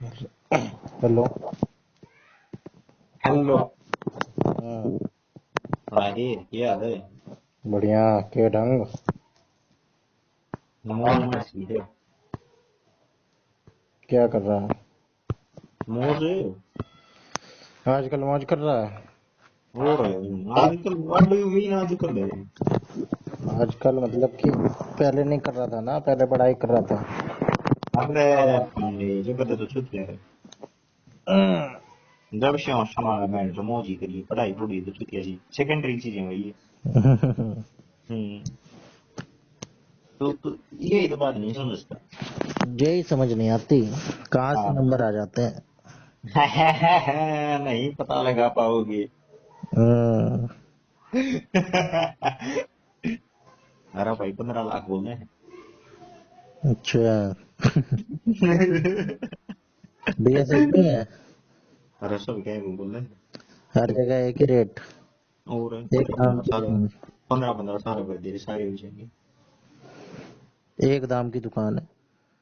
Hello. Hello. हाँ, राही क्या हाल है? बढ़िया। के ढंग। मौज मस्ती है। क्या कर रहा है? मौज है। आजकल मौज कर रहा है। और आजकल व्हाट डू यू मीन आजकल है? आजकल मतलब कि पहले नहीं कर रहा था ना, पहले पढ़ाई कर रहा था। अबे ये बता तो छुट्टी है। हम्म। जब से हमारा मैं जो मौज ही करी पढ़ाई पूरी तो छुट्टी जी सेकेंडरी चीजें वही है। हम्म। तो ये तो बात नहीं समझता। यही समझ नहीं आती, कहाँ से हाँ। नंबर आ जाते हैं। नहीं पता लगा पाओगे। हम्म। अरे भाई 15 लाख बोलने हैं। अच्छा। बीएसएफ में है। अरे सब क्या है बोल रहे हैं। हर जगह एक ही रेट। और एक पंद्रह दाम पंद्रह की साल दुकान। 15-15 साल कर दिए सारे हो जाएंगे। एक दाम की दुकान है।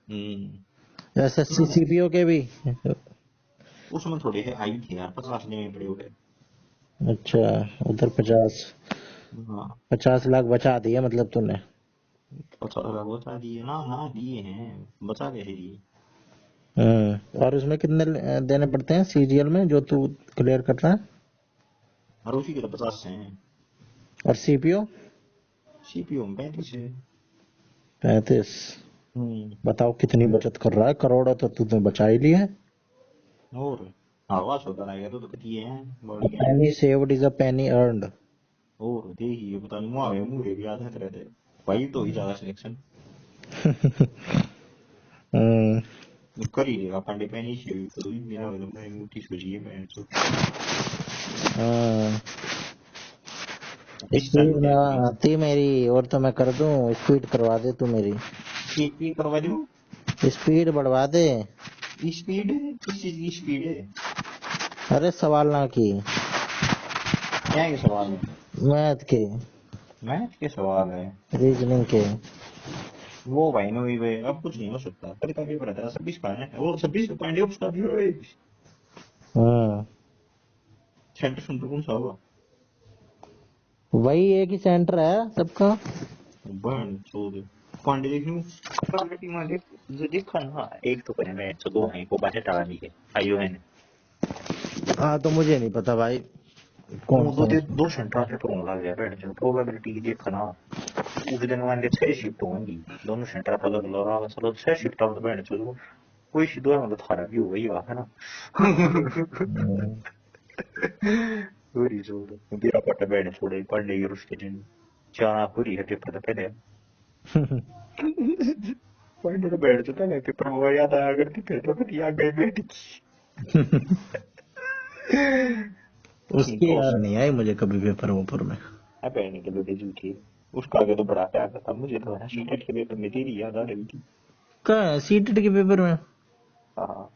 हम्म। एसएससी सीपीओ के भी। उसमें थोड़े है आई थे यार 50 लेने पड़े हुए। अच्छा। उधर हाँ। 50 लाख बचा दिए मतलब तूने। 50 लाख बता दिए ना, हाँ दिए हैं। बचा कैसे दिए? और उसमें कितने देने पड़ते हैं सीजीएल में जो तू क्लियर कर रहा है? और उसी के तो 50 हैं। और सीपीओ? सीपीओ में 35 है। 35। हम्म। बताओ कितनी बचत कर रहा है, करोड़ों तो तूने बचा ही लिया है। और आवाज होता रहेगा तो कितनी है A बढ़िया। penny saved is a penny earned। और देखिए पता नहीं वहां मुझे भी याद रहते रहते भाई तो ही ज्यादा सिलेक्शन हम्म। कर ही लेगा पांडे पैनी से तो भी मेरा मतलब मैं मोटी सोचिए मैं तो हाँ। इस टाइम स्पीड ना पे आती मेरी, और तो मैं कर दूं, स्पीड करवा दे तू मेरी। सीपी करवा दूं। स्पीड बढ़वा दे। स्पीड है किस चीज की स्पीड है? अरे सवाल ना की, क्या ये सवाल है? मैथ के, मैथ के सवाल है? रीजनिंग के। वो भाई नो वे अब कुछ नहीं हो सकता कल का पेपर था 26 का है वो 26 पांडे उसका भी है। हाँ, सेंटर सेंटर कौन सा होगा? वही एक ही सेंटर है सबका। बहन चोद पांडे देख लूं क्वालिटी में देख जो देखा ना एक तो करे मैं तो दो हैं को बातें टाला नहीं है आयो है हाँ, तो मुझे नहीं पता भाई कौन वो सा है। दो सेंटर पे तो लग गया बैठ जो प्रोबेबिलिटी की देखा ना उस दिन मान के 6 शिफ्ट होंगी दोनों सेंटर पर अलग अलग रहा चलो 6 शिफ्ट अब तो बैठ चलो कोई सी दो मतलब थारा भी हो गई है ना। हम्म। पूरी जोर मेरा पट्टा बैठ छोड़े पढ़ लेगी उसके दिन चारा पूरी है पेपर तो पहले पढ़ने तो बैठ जाता है पेपर हुआ याद आया करती फिर तो फिर याद गई बैठी उसकी तो याद नहीं आई मुझे कभी पेपर वेपर में। बैठने के लिए झूठी उसका आगे तो बड़ा प्यार था मुझे तो सीटेट के पेपर में तेरी याद आ रही थी। कहाँ है सीटेट के पेपर में? हाँ।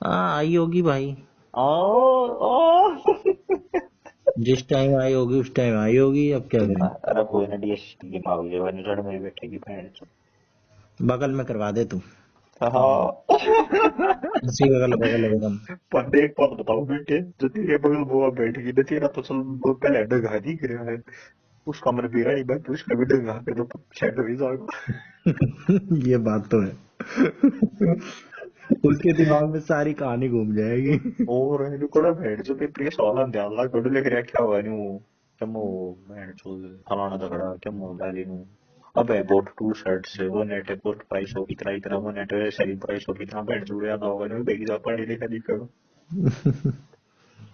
हाँ, आई होगी भाई। ओ जिस टाइम आई होगी उस टाइम आई होगी, अब क्या करें। अरे कोई ना डीएसटी की मांग ले वरना जड़ में बैठेगी बहन चो। बगल में करवा दे तू। हाँ। उसी बगल बगल एकदम। पर एक बात बताओ बेटे जो तेरे बगल बुआ बैठेगी ना तेरा तो चल वो पहले डगा नहीं गिरा है उसका मन भी नहीं बैठ उसका भी डगा के तो छेड़ भी जाएगा। ये बात तो है। उसके दिमाग में सारी कहानी घूम जाएगी। और इनको कोड़ा भेड़ जो पे प्रेस वाला ध्यान ला कोड लेके रखा हुआ नु चमो मैं चो फलाना झगड़ा चमो डाली नु अबे बोट टू शर्ट से वो नेट कोट प्राइस हो इतना इतना वो नेट सेलिंग प्राइस हो कितना भेड़ जुड़ याद होगा नु बेगी जा पढ़े लिखा दिखा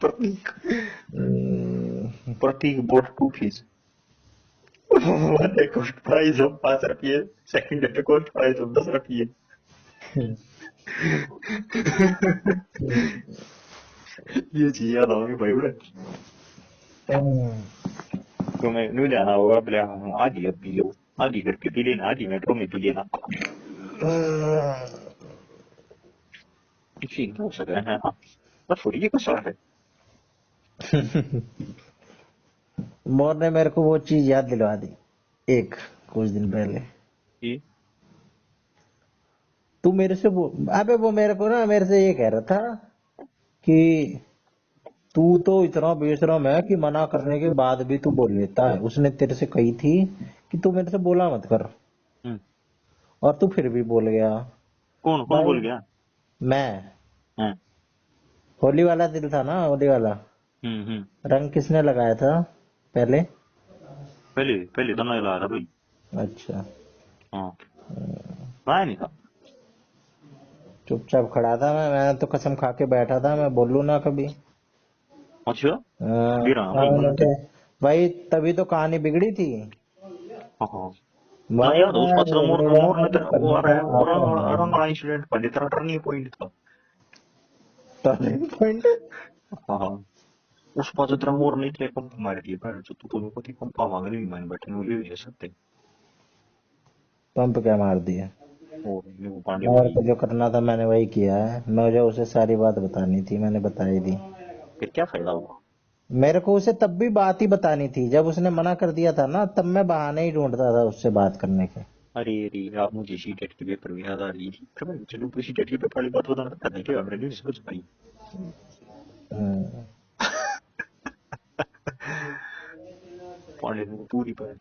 Prateek Prateek bought two pieces one day cost price हो 5 रुपये सेकंड डे कोस्ट प्राइस हो 10 रुपये। ये चीज याद आओगी भाई बड़े तुम्हें नहीं जाना होगा पहले आधी अब पी लो आधी करके पी लेना आधी मेट्रो में पी लेना ठीक हो सके है हाँ बस थोड़ी ये कसर है। मोर ने मेरे को वो चीज याद दिलवा दी, एक कुछ दिन पहले। कि तू मेरे से अबे वो मेरे को ना मेरे से ये कह रहा था कि तू तो इतना बेशरम है कि मना करने के बाद भी तू बोल लेता है। उसने तेरे से कही थी कि तू मेरे से बोला मत कर, हम्म। और तू फिर भी बोल गया। कौन कौन भाई बोल गया? मैं, हाँ। होली वाला दिल था ना, होली वाला हम्म। रंग किसने लगाया था पहले? पहले पहले तो नहीं लाया था भाई। अच्छा। हाँ, लाया नहीं था। चुपचाप खड़ा था मैं तो कसम खा के बैठा था, मैं बोलूं ना कभी। अच्छा। हाँ, फिर हाँ भाई हाँ, गलत है। भाई तभी तो कहानी बिगड़ी थी। हाँ हाँ। ना भाई यार उस मैं पास मोर बोलेगा मोर मैं ने तो तेरा वो आ करने रहा है का आता नहीं रंग है। वाला इंसिडेंट पहले तेरा टर्निंग पॉइंट था। Turning point? हाँ हाँ। उस पास तेरा मोर नहीं थे पंप मार दिए पर जो तू तुम्हें पति पंपा मांग रही मान बैठे वो ले सकते। पंप क्या मार दिया? और वो पांडे और भाई। तो जो करना था मैंने वही किया है, मुझे उसे सारी बात बतानी थी, मैंने बता ही दी। फिर क्या फायदा हुआ? मेरे को उसे तब भी बात ही बतानी थी, जब उसने मना कर दिया था ना, तब मैं बहाने ही ढूंढता था उससे बात करने के। अरे अरे आप मुझे सी टेट के पेपर में याद आ रही थी फिर मैं चलो सी टेट के पेपर वाली बात बताना था नहीं क्या मैंने नहीं समझ पाई। हम्म, पांडे ने पूरी पर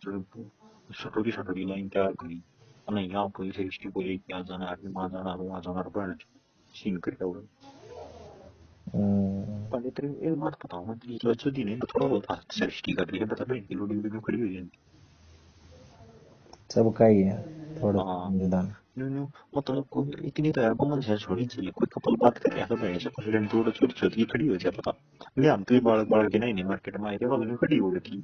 सटोरी सटोरी लाइन तैयार करी। नहीं आपको इसे हिस्ट्री को लेके आ जाना है वहां जाना वहां जाना बड़ा सीन करके हुआ। हम्म, पांडे तेरे एक बात बताओ मैं तेरी जो अच्छी दिन है थोड़ा बहुत हाथ से हिस्ट्री कर रही है बता मैं किलो डी में खड़ी हुई है। सबका ही है थोड़ा हाँ। निदान। न्यू न्यू मतलब कोई इतनी तो यार कॉमन सेंस होनी चाहिए कोई कपल बात करे ऐसा बहन से प्रेसिडेंट थोड़ा छोटी छोटी खड़ी हो जाए पता। ले हम तो ये बाल बाल के नहीं मार्केट में आए थे बगल में खड़ी हो गई थी।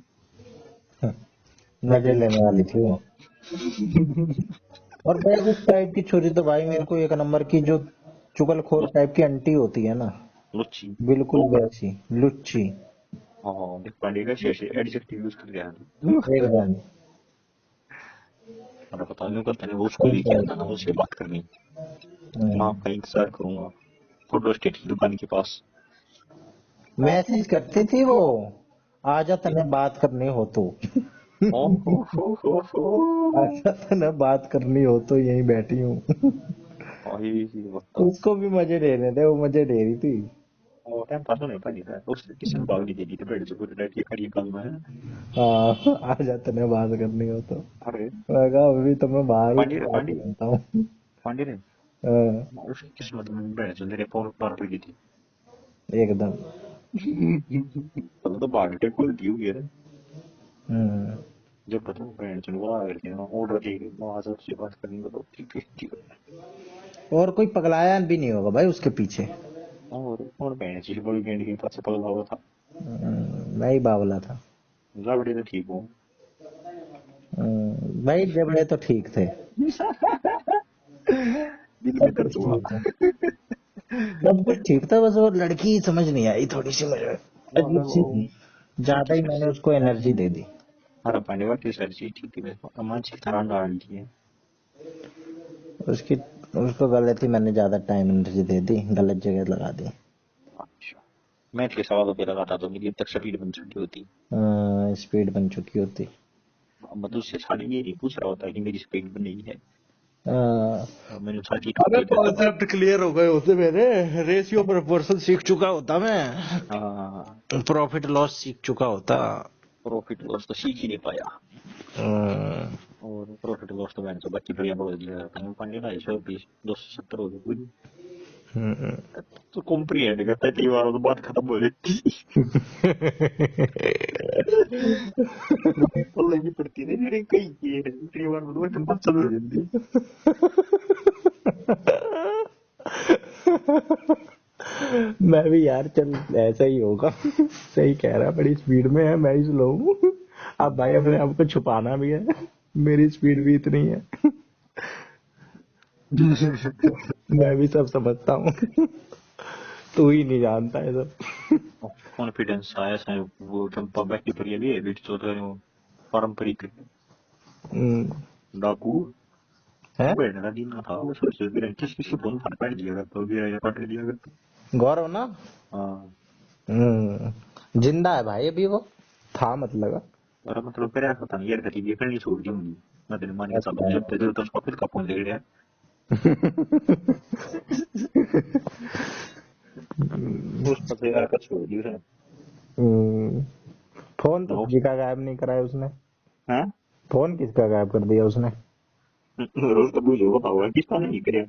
मजे लेने वाली थी वो। और भाई उस टाइप की छोरी तो भाई मेरे को एक नंबर की, जो चुगलखोर टाइप की आंटी होती है ना, लुच्ची। बिल्कुल वैसी लुच्ची। हाँ देख पांडे का शेष एडजेक्टिव यूज कर दिया। एकदम मैं पता नहीं करता नहीं वो उसको खुश लेके आता ना रहती उससे बात करनी। है। मैं आपका इंतजार करूंगा फोटो स्टेट की दुकान के पास। मैसेज करती थी वो, आजा तने बात करनी हो तो। ओ हो। आजा तने बात करनी हो तो यहीं बैठी हूँ। और ये बताओ। उसको भी मजे लेने थे, वो मजे ले रही थी। और टाइम पास होने पानी था उसने किसी ने भाग नहीं दे दी थी बैठ जो पूरी नाइट की खड़ी कल में। हाँ, आजा तने बात करनी हो तो। अरे मैं कहा अभी तो मैं बाहर ही पांडे रे बात पांडे करता हूँ। पांडे रे हाँ, उसकी किस्मत में बैठ जो तेरे फोन पर पड़ी थी। एकदम। तो भाग के खुल दी हुई है। हम्म। जब बताऊं बैठ जो वो आ गई ना ऑर्डर दे के वहां से उससे बात करनी तो ठीक है ठीक है। और कोई पगलाया भी नहीं होगा भाई उसके पीछे। और बैठ जी बड़ी गेंद के पास पकड़ा हुआ था। मैं ही बावला था। जावड़े तो ठीक हूँ। भाई जबड़े तो ठीक थे। दिल में सब दर्द कुछ हुआ। ठीक था, सब कुछ ठीक था, बस वो लड़की समझ नहीं आई थोड़ी सी मुझे, अजीब सी थी। ज्यादा ही मैंने उसको एनर्जी दे दी। हमारा पांडे वाली सर जी ठीक थी मैं अमाची तरह डाल दी है। उसकी उसको गलत ही मैंने ज्यादा टाइम एनर्जी दे दी, गलत जगह लगा दी। अच्छा। मैथ के सवालों पे लगाता तो मेरी अब तक स्पीड बन चुकी होती। स्पीड बन चुकी होती। अब मैं तुझसे सारी ये नहीं पूछ रहा होता कि मेरी स्पीड बनी है। हाँ, और मैंने सारी ठोक अबे देता था। कॉन्सेप्ट क्लियर हो गए होते मेरे, रेशियो प्रोपोर्शन सीख चुका होता मैं, हाँ। प्रॉफिट लॉस सीख चुका होता। प्रॉफिट लॉस तो सीख ही नहीं पाया। हम्म, और प्रॉफिट लॉस तो मैंने तो बच्ची बढ़िया बोल दिया था पांडे 220 270 हो गई। हम्म। तो कॉम्प्रिहेंड करता है कई बार तो बात खत्म हो जाती। पल्ले की पड़ती है मेरे कई की है कई बार मतलब बात चल जाती। मैं भी यार चल ऐसा ही होगा। सही कह रहा है, बड़ी स्पीड में है, मैं ही स्लो हूँ। अब भाई अपने आप को छुपाना भी है, मेरी स्पीड भी इतनी है। मैं भी सब समझता हूँ। तू ही नहीं जानता है सब। कॉन्फिडेंस आया है वो चंपा बैठी पर ये भी है बीच तो पारंपरिक हम्म, डाकू। है बैठना दिन ना था वो सोच रहे किस किसी फोन फट पड़ दिया तो भी पट दिया करता। गौरव ना। हाँ। जिंदा है भाई अभी वो, था मत लगा। और मतलब फिर पता नहीं यार गति ये करनी छोड़ दी होंगी। मैं तेरे मान के चलो अच्छा, जब तेरे तो उसका खुद का फोन ले लिया। उसका तो यार का छोड़ दी है। फोन तो नो किसी का गायब नहीं कराया उसने। हैं फोन किसका गायब कर दिया उसने? रोज तो मुझे बताओ किसका नहीं करे।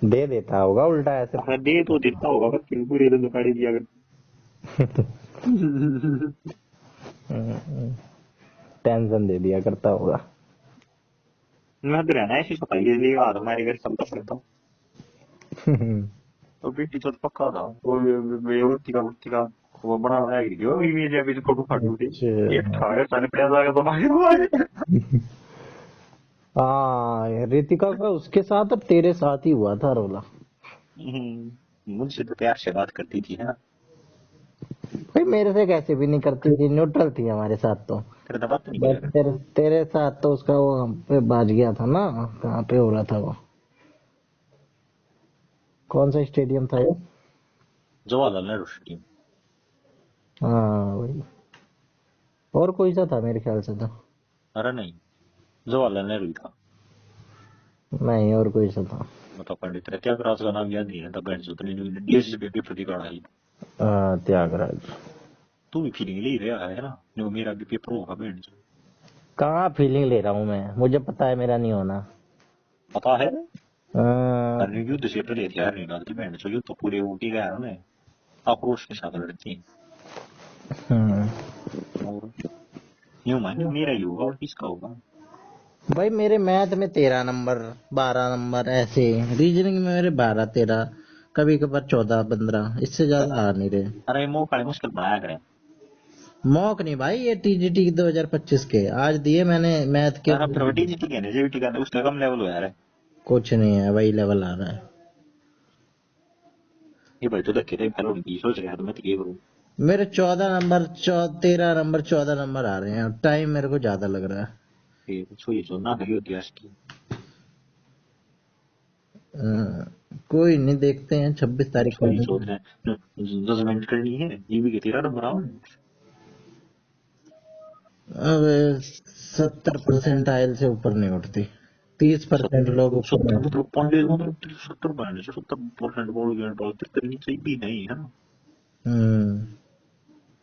दे देता होगा उल्टा ऐसे। हाँ दे तो देता होगा पर फिर पूरे दिन दुकाड़ी दिया अगर। टेंशन दे दिया करता होगा। मैं तो रहना ऐसी सफाई के लिए आ हमारे घर सब करता हूँ। तो बेटी तो पक्का था वो वृत्ति का वो बना बनाया वीडियो इमेज अभी तो फोटो फाटू थी। एक अच्छा। ठाकर सारे पैसा आ गया तो मारे। हाँ, रितिका का उसके साथ और तेरे साथ ही हुआ था रोला। मुझसे तो प्यार से बात करती थी है ना। भाई मेरे से कैसे भी नहीं करती थी, न्यूट्रल थी हमारे साथ तो। तेरे तो बात नहीं किया बस कर। तेरे तेरे साथ तो उसका वो हम पे बाज गया था ना। कहाँ पे हो रहा था वो? कौन सा स्टेडियम था वो? जवाहरलाल नेहरू स्टेडियम। हाँ वही। और कोई सा था मेरे ख्याल से तो। अरे नहीं जवाहरलाल नेहरू ही था। नहीं, और कोई सा था। मतलब पंडित रहे त्यागराज का नाम याद नहीं है तब बैंड से उतनी डीएसपी पेपर की कड़ा आई। त्यागराज। तू भी फीलिंग ले रहा है ना जो मेरा भी पेपर होगा बैंड से। कहाँ फीलिंग ले रहा हूँ मैं? मुझे पता है मेरा नहीं होना। पता है हाँ। अरे युद्ध से पहले हथियार नहीं डालती बैंड से युद्ध तो पूरे उठी गया है आक्रोश के साथ लड़ती हैं। हम्म। और यूं मान मेरा ही होगा और किसका होगा। भाई मेरे मैथ में 13 नंबर, 12 नंबर ऐसे। रीजनिंग में मेरे 12, 13, कभी कभार 14, 15, इससे ज्यादा आ नहीं रहे। अरे मौका है मुश्किल बनाया करें। मॉक नहीं भाई, ये टीजीटी 2025 के आज दिए मैंने मैथ के। यार अब फिर टीजीटी कहने जेबीटी का उसका कम लेवल हो यार है। कुछ नहीं है, वही लेवल आ रहा है। ये भाई तो धक्के थे पहले उनकी सोच रहा तो मैं तो ये करूँ। मेरे 14 नंबर, 13 नंबर, 14 नंबर आ रहे हैं। टाइम मेरे को ज्यादा लग रहा है। फिर सोई सुनना है इतिहास की। कोई नहीं, देखते हैं 26 तारीख को। सोई सोच रहे हैं 10 मिनट करनी है ये भी तेरा नंबर आओ। अब 70% से ऊपर नहीं उठती। 30% लोग ऊपर नहीं सत्तर उठते। मतलब पांडे मतलब 70 से 70% बोल गया तो तिरपन सही भी नहीं है ना। हम्म।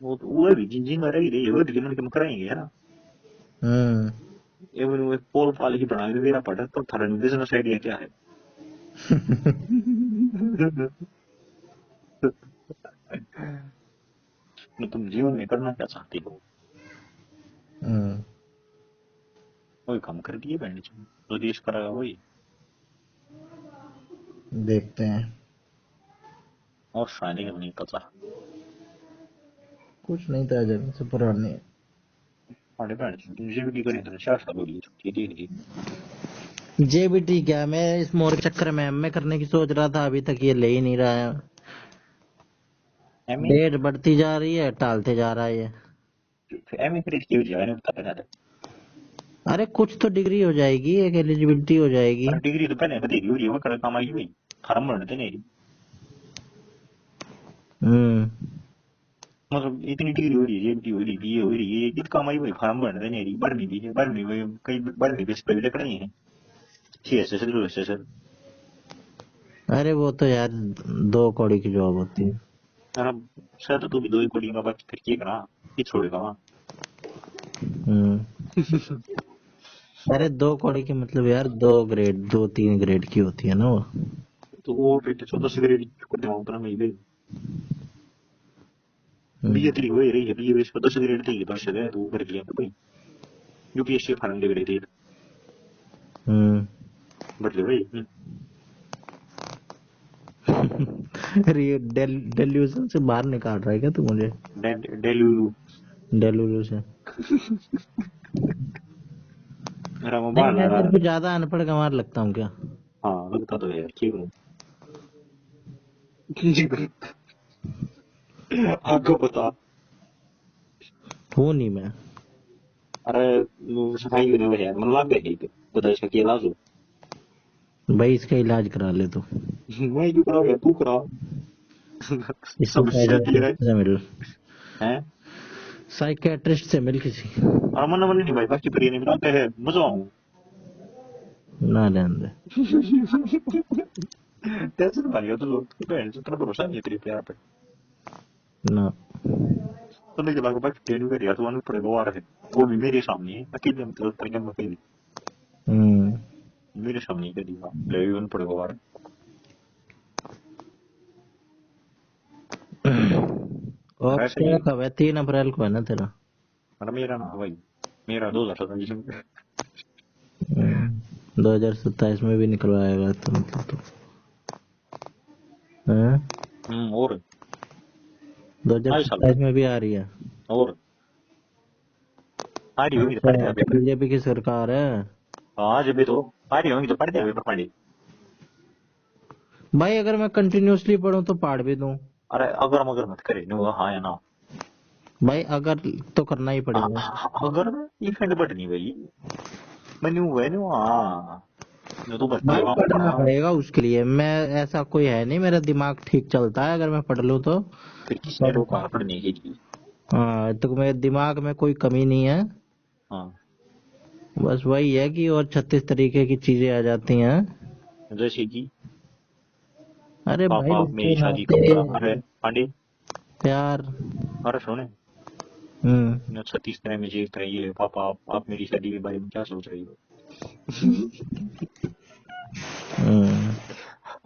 वो भी जिन जिन रही रही वो भी हम कराएंगे है ना। हम्म। ये वो एक पोल पाल की बना के मेरा पड़ा तो थारा बिजनेस आइडिया क्या है। तुम जीवन में करना क्या चाहती हो। हम्म। वही काम कर दिए बैंड जो देश करेगा वही। देखते हैं। और शायद नहीं पता। कुछ नहीं था जब से पुरानी। हमारे बैंड तुम भी करें तो 4 साल हो गई छुट्टी दे दी। जेबीटी क्या, मैं इस मोर के चक्कर में एमए करने की सोच रहा था, अभी तक ये ले ही नहीं रहा है। एम डेट बढ़ती जा रही है, टालते जा रहा है ये। एम फिर इसकी वजह नहीं पता था। अरे कुछ तो डिग्री हो जाएगी, एक एलिजिबिलिटी हो जाएगी। पर डिग्री तो पहले बता दी वो कर काम आई हुई फार्म भरते नहीं। हम्म। मतलब इतनी डिग्री हो रही है जेबीटी हो रही है बीए हो रही है ये काम आई हुई फार्म भरते नहीं बढ़नी भी है बढ़नी हुई कई बढ़नी बेस पे लग रही है। CSS SSL. अरे वो तो यार 2 कौड़ी की जॉब होती है। अब शायद तू भी दो ही कोडिंग का बात फिर करा ये छोड़ेगा वहाँ। हम्म। अरे 2 कौड़ी की मतलब यार 2 ग्रेड, 2-3 ग्रेड की होती है ना वो। तो वो फिर 14 ग्रेड कर देगा उतना में ही बीए तेरी हो ही रही है बीए बेस पर 10 ग्रेड थी 10 तो कर लिया भाई यूपीएससी फार्म दे रही थी हम्म। भर ले भाई। अरे ये डेल्यूजन से बाहर निकाल रहा है क्या तू मुझे? डेलू डेल्यूजन से। मेरा नहीं, मोबाइल मैं लगा। तेरे को ज्यादा अनपढ़ गंवार लगता हूँ क्या? हाँ लगता तो है ठीक हूँ। आपको बता। हूँ नहीं मैं। अरे सफाई करने में है मन लग गई तो बता इसका क्या इलाज हो। भाई इसका इलाज करा ले तू। मैं क्यों कराओ तू करा। इससे समस्या क्लियर है। साइकियाट्रिस्ट से मिल। हैं साइकियाट्रिस्ट से मिल किसी। और मन नहीं भाई बाकी पर ये नहीं बनाते हैं मजा आऊँ। ना रहने दे। टेंशन पा लिया तो लोग बहन से, तेरा भरोसा नहीं है तेरे प्यार पे। ना तो लेके लाख रुपए टेन कर यार, तो पड़ेगा वो आ रहे, वो भी मेरे सामने है अकेले, मतलब तरीके में अकेले हम्म। मेरे सामने ही कर दिया, ले भी पड़ेगा वो आ रहे। और वैसे तेरा ही कब है? 3 अप्रैल को है ना तेरा? मतलब मेरा ना भाई, मेरा 2017 में। 2027 में भी निकलवाएगा तो मतलब तो, हाँ? और दो हजार आई साल सत्ताईस में भी आ रही है? और आ रही होगी तो अच्छा, पढ़ दिया पेपर। बीजेपी की सरकार है। हाँ जब भी तो आ रही होगी तो पढ़ दिया पेपर पांडे। भाई अगर मैं कंटिन्यूअसली पढूं तो पढ़ भी दूं। अरे अगर मगर मत करे नो, हाँ या ना। भाई अगर तो करना ही पड़ेगा। अगर ये खंड बटनी भाई, मैंने हुआ है ना, हाँ जो तू बच्चे भाई वहां पढ़ना पढ़ा, पड़ेगा उसके लिए। मैं ऐसा कोई है नहीं, मेरा दिमाग ठीक चलता है अगर मैं पढ़ लूं तो। फिर किसने पर रोका पढ़ने के लिए। हाँ, तो मेरे दिमाग में कोई कमी नहीं है। हाँ बस वही है कि और 36 तरीके की चीजें आ जाती हैं। जैसे कि अरे भाई पापा रिश्ते मेरी शादी नाते कब करा, अरे पांडे, प्यार। अरे सुने, हम्म। 36 तरह में जीत रही है पापा, आप मेरी शादी के बारे में क्या सोच रही हो। हम्म।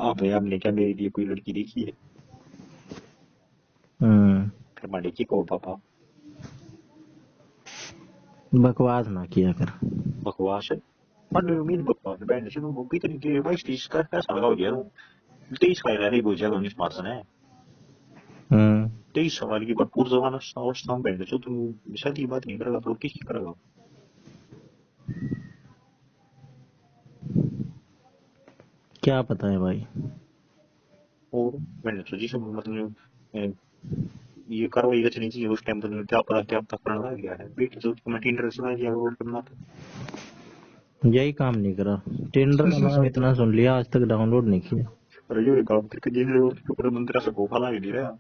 आप आपने क्या मेरे लिए कोई लड़की देखी है। हम्म। फिर पांडे की कहो पापा, बकवास ना किया कर। बकवास है। What do you mean बकवास है, बहन से तुम कितनी देर 22-23 का पैसा लगाओ यार, 23 का यार एक बुझेगा 19 मार्च है, हम्म। 23 सवाल की भरपूर जमाना अवस्था में बैठे, जो तुम शादी बात नहीं करेगा तो किसकी करेगा। क्या पता है भाई। और मैंने सोची सब मतलब ये कार्रवाई रचनी चाहिए उस टाइम पर, क्या पता करना लग गया है बेटी, तो तुम्हें इंटरेस्ट ना किया वो करना था। यही काम नहीं करा। टिंडर का नाम इतना सुन लिया, आज तक डाउनलोड नहीं किया। और ये काम करके देख रहे हो कि पूरे मंत्रा से गोफा ला दे रहा,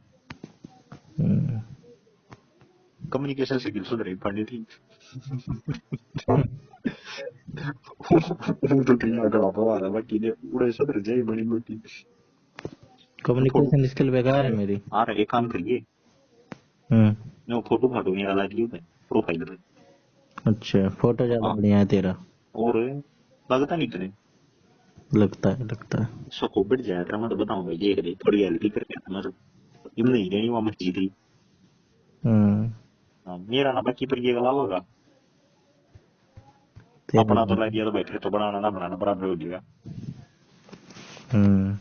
हम्म। कम्युनिकेशन स्किल सुधर रही पांडे थी। वो तो कहीं अगर आप आ रहा बाकी ने पूरे सुधर जाए बड़ी मोटी। तो फोटो, कम्युनिकेशन स्किल बेकार है मेरी। आ रहा एक काम करिए, हम्म। नो फोटो फाटो मेरा ला दियो प्रोफाइल पे। अच्छा, फोटो ज्यादा हाँ बढ़िया है तेरा। और लगता नहीं तेरे, लगता है, लगता है। सको बढ़ जाए तेरा, मैं तो बताऊंगा देख रही थोड़ी हेल्प ही करके मतलब, इम नहीं रहनी वहां मस्ती थी। हम्म। हाँ, मेरा ना बाकी पर ये गला होगा, तेरा। अपना तो ला दिया तो बैठे तो बनाना ना बनाना बराबर हो जाएगा। हम्म।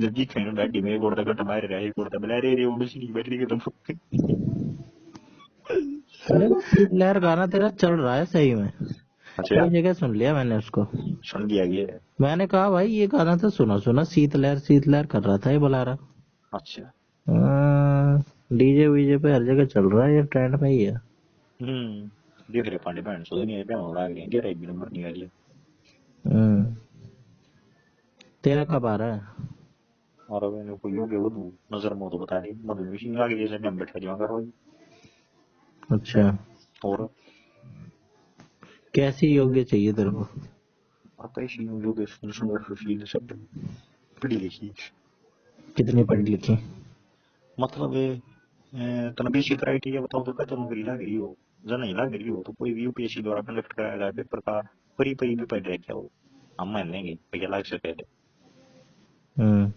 जबकि खेल बैठी मेरे कोड़ता कट मार रहा है कोड़ता बला रे वो मशीन बैटरी के तुम। अरे शीतलहर गाना तेरा चल रहा है सही में। अच्छा कई जगह सुन लिया मैंने उसको। सुन लिया ये। मैंने कहा भाई ये गाना तो सुना सुना, शीतलहर शीतलहर कर रहा था ये बुला रहा। अच्छा डीजे वीजे पे हर जगह चल रहा है, ये ट्रेंड में ही है। देख रहे पांडे बहन सो नहीं है पे लाग रहे हैं गहराई भी नंबर निकाल लिया। हम्म। तेरा कब आ रहा है? और अब मैंने कोई हो गया वो नजर में तो बता रही मतलब मशीन आगे जैसे मैं बैठा जाऊंगा रोज। अच्छा, और कैसी योग्य चाहिए तेरे को? आता ही शीन जो के सुंदर सुशील शब्द पढ़ी लिखी, कितनी पढ़ी लिखी? मतलब तना बेसिक क्राइटेरिया बताओ तो क्या नौकरी लग रही हो, जन नहीं लग रही हो तो कोई भी यूपीएससी द्वारा कंडक्ट कराया गया पेपर का परी परी भी पढ़ रहे क्या हो, हम मान लेंगे भैया लग सके थे। हम्म।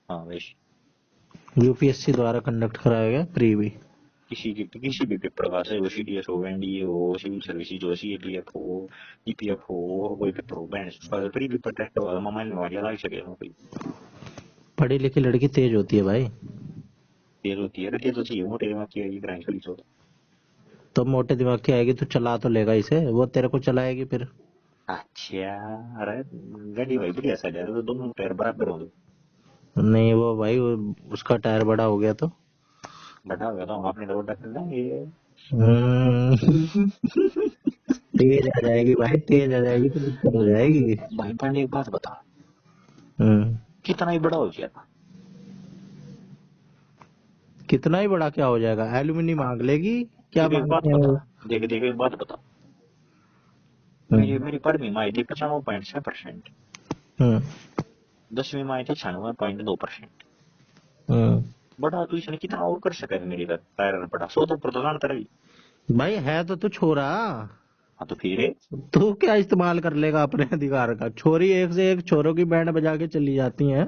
हाँ वैसे यूपीएससी द्वारा कंडक्ट कराया गया प्री भी? किसी भी पेपर का, चाहे वो सीडीएस हो, एनडीए हो, सिविल सर्विसेज हो, सीएटीएफ हो, ईपीएफ हो, और कोई पेपर हो, बैंड उसका प्री पेपर टेस्ट होगा तो मान लो लग सके नौकरी। पढ़ी लिखी लड़की तेज होती है भाई। तेज होती है, तेज तो चाहिए मोटे दिमाग की आएगी ग्राइंड पुलिस हो। तो मोटे दिमाग की आएगी तो चला तो लेगा इसे, वो तेरे को चलाएगी फिर। अच्छा अरे गाड़ी भाई बढ़िया साइड है तो दोनों पैर बराबर हो, नहीं वो भाई उसका टायर बड़ा हो गया तो। बड़ा होगा तो हम अपने रोड कर लेंगे। हम्म। तेज आ जाएगी भाई, तेज आ जाएगी तो दिक्कत हो जाएगी। भाई पांडे एक बात बता, हम्म। कितना ही बड़ा हो जाएगा। कितना ही बड़ा क्या हो जाएगा? एल्यूमिनियम हाँ मांग लेगी। क्या फिर एक बात मांगते हैं बता, वो? देख देख एक बात बता, मेरी पढ़वी में आई थी 95.6%। हम्म 10वीं में आई थी 96.2%। हम्म बड़ा तो इसने कितना और कर सका है मेरी टायर बड़ा 100 तो प्रदान करेगी। भाई है तो तू छोरा, हाँ तो फिर तू क्या इस्तेमाल कर लेगा अपने अधिकार का? छोरी एक से एक छोरों की बैंड बजा के चली जाती हैं,